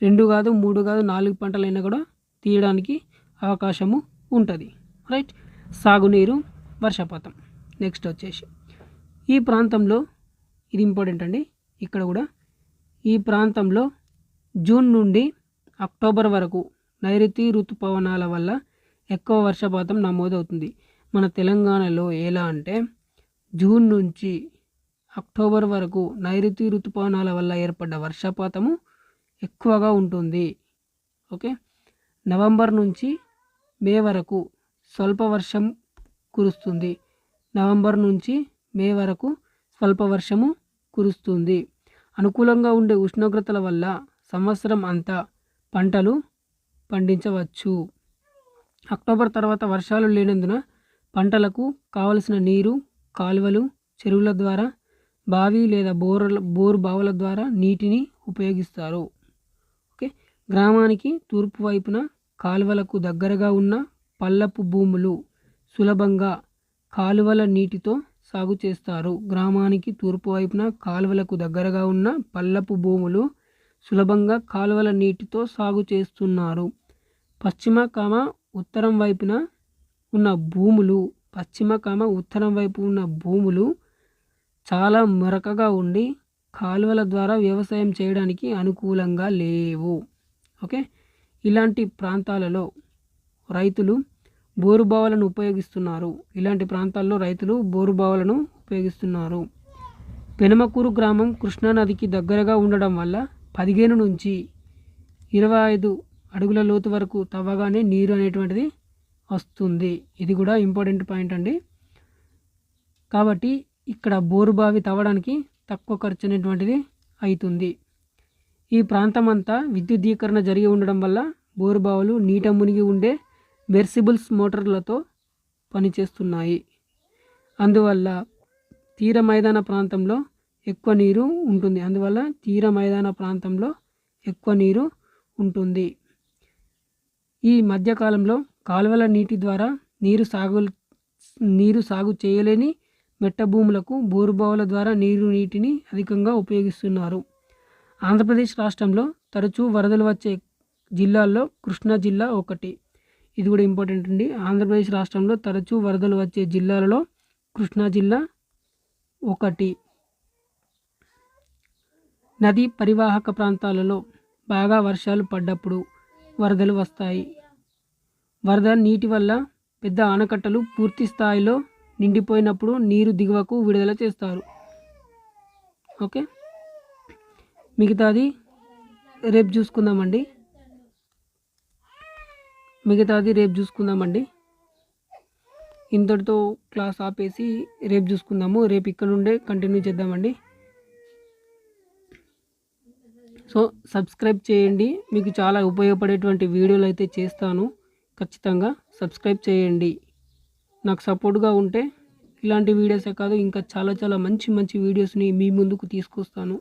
2 కాదు 3 కాదు 4 పంటలైనా కూడా తీయడానికి అవకాశము ఉంటుంది. రైట్. సాగునీరు, వర్షపాతం. నెక్స్ట్ వచ్చేసి ఈ ప్రాంతంలో ఇది ఇంపార్టెంట్ అండి. ఇక్కడ కూడా ఈ ప్రాంతంలో జూన్ నుండి అక్టోబర్ వరకు నైరుతి ఋతుపవనాల వల్ల ఎక్కువ వర్షపాతం నమోదవుతుంది. మన తెలంగాణలో ఎలా అంటే జూన్ నుంచి అక్టోబర్ వరకు నైరుతి ఋతుపవనాల వల్ల ఏర్పడ్డ వర్షపాతము ఎక్కువగా ఉంటుంది. ఓకే. నవంబర్ నుంచి మే వరకు స్వల్ప వర్షం కురుస్తుంది. నవంబర్ నుంచి మే వరకు స్వల్ప వర్షము కురుస్తుంది. అనుకూలంగా ఉండే ఉష్ణోగ్రతల వల్ల సంవత్సరం అంతా పంటలు పండించవచ్చు. అక్టోబర్ తర్వాత వర్షాలు లేనందున పంటలకు కావలసిన నీరు కాలువలు, చెరువుల ద్వారా, బావి లేదా బోరు బావుల ద్వారా నీటిని ఉపయోగిస్తారు. ఓకే. గ్రామానికి తూర్పు వైపున కాలువలకు దగ్గరగా ఉన్న పల్లపు భూములు సులభంగా కాలువల నీటితో సాగు చేస్తారు. గ్రామానికి తూర్పు వైపున కాలువలకు దగ్గరగా ఉన్న పల్లపు భూములు సులభంగా కాలువల నీటితో సాగు చేస్తున్నారు. పశ్చిమ ఉత్తరం వైపున ఉన్న భూములు చాలా మెరకగా ఉండి కాలువల ద్వారా వ్యవసాయం చేయడానికి అనుకూలంగా లేవు. ఓకే. ఇలాంటి ప్రాంతాలలో రైతులు బోరుబావులను ఉపయోగిస్తున్నారు. పెనమకూరు గ్రామం కృష్ణానదికి దగ్గరగా ఉండడం వల్ల 15 నుంచి 25 అడుగుల లోతు వరకు తవ్వగానే నీరు అనేటువంటిది వస్తుంది. ఇది కూడా ఇంపార్టెంట్ పాయింట్ అండి. కాబట్టి ఇక్కడ బోరుబావి తవ్వడానికి తక్కువ ఖర్చు అనేటువంటిది అవుతుంది. ఈ ప్రాంతం అంతా విద్యుదీకరణ జరిగి ఉండడం వల్ల బోరుబావులు నీట మునిగి ఉండే మెర్సిబుల్స్ మోటార్లతో పనిచేస్తున్నాయి. అందువల్ల తీర మైదాన ప్రాంతంలో ఎక్కువ నీరు ఉంటుంది. ఈ మధ్యకాలంలో కాలువల నీటి ద్వారా నీరు సాగు చేయలేని మెట్ట భూములకు బోరుబావుల ద్వారా నీటిని అధికంగా ఉపయోగిస్తున్నారు. ఆంధ్రప్రదేశ్ రాష్ట్రంలో తరచూ వరదలు వచ్చే జిల్లాల్లో కృష్ణా జిల్లా ఒకటి. ఇది కూడా ఇంపార్టెంట్ అండి. ఆంధ్రప్రదేశ్ రాష్ట్రంలో తరచూ వరదలు వచ్చే జిల్లాలలో కృష్ణా జిల్లా ఒకటి. నదీ పరివాహక ప్రాంతాలలో బాగా వర్షాలు పడ్డప్పుడు వరదలు వస్తాయి. వరద నీటి వల్ల పెద్ద ఆనకట్టలు పూర్తి స్థాయిలో నిండిపోయినప్పుడు నీరు దిగువకు విడుదల చేస్తారు. ఓకే. మిగతాది రేపు చూసుకుందామండి. ఇంతటితో క్లాస్ ఆపేసి రేపు చూసుకుందాము. రేపు ఇక్కడ నుండే కంటిన్యూ చేద్దామండి. సో సబ్స్క్రైబ్ చేయండి. మీకు చాలా ఉపయోగపడేటువంటి వీడియోలు అయితే చేస్తాను. ఖచ్చితంగా సబ్స్క్రైబ్ చేయండి. నాకు సపోర్ట్గా ఉంటే ఇలాంటి వీడియోసే కాదు ఇంకా చాలా చాలా మంచి వీడియోస్ని మీ ముందుకు తీసుకొస్తాను.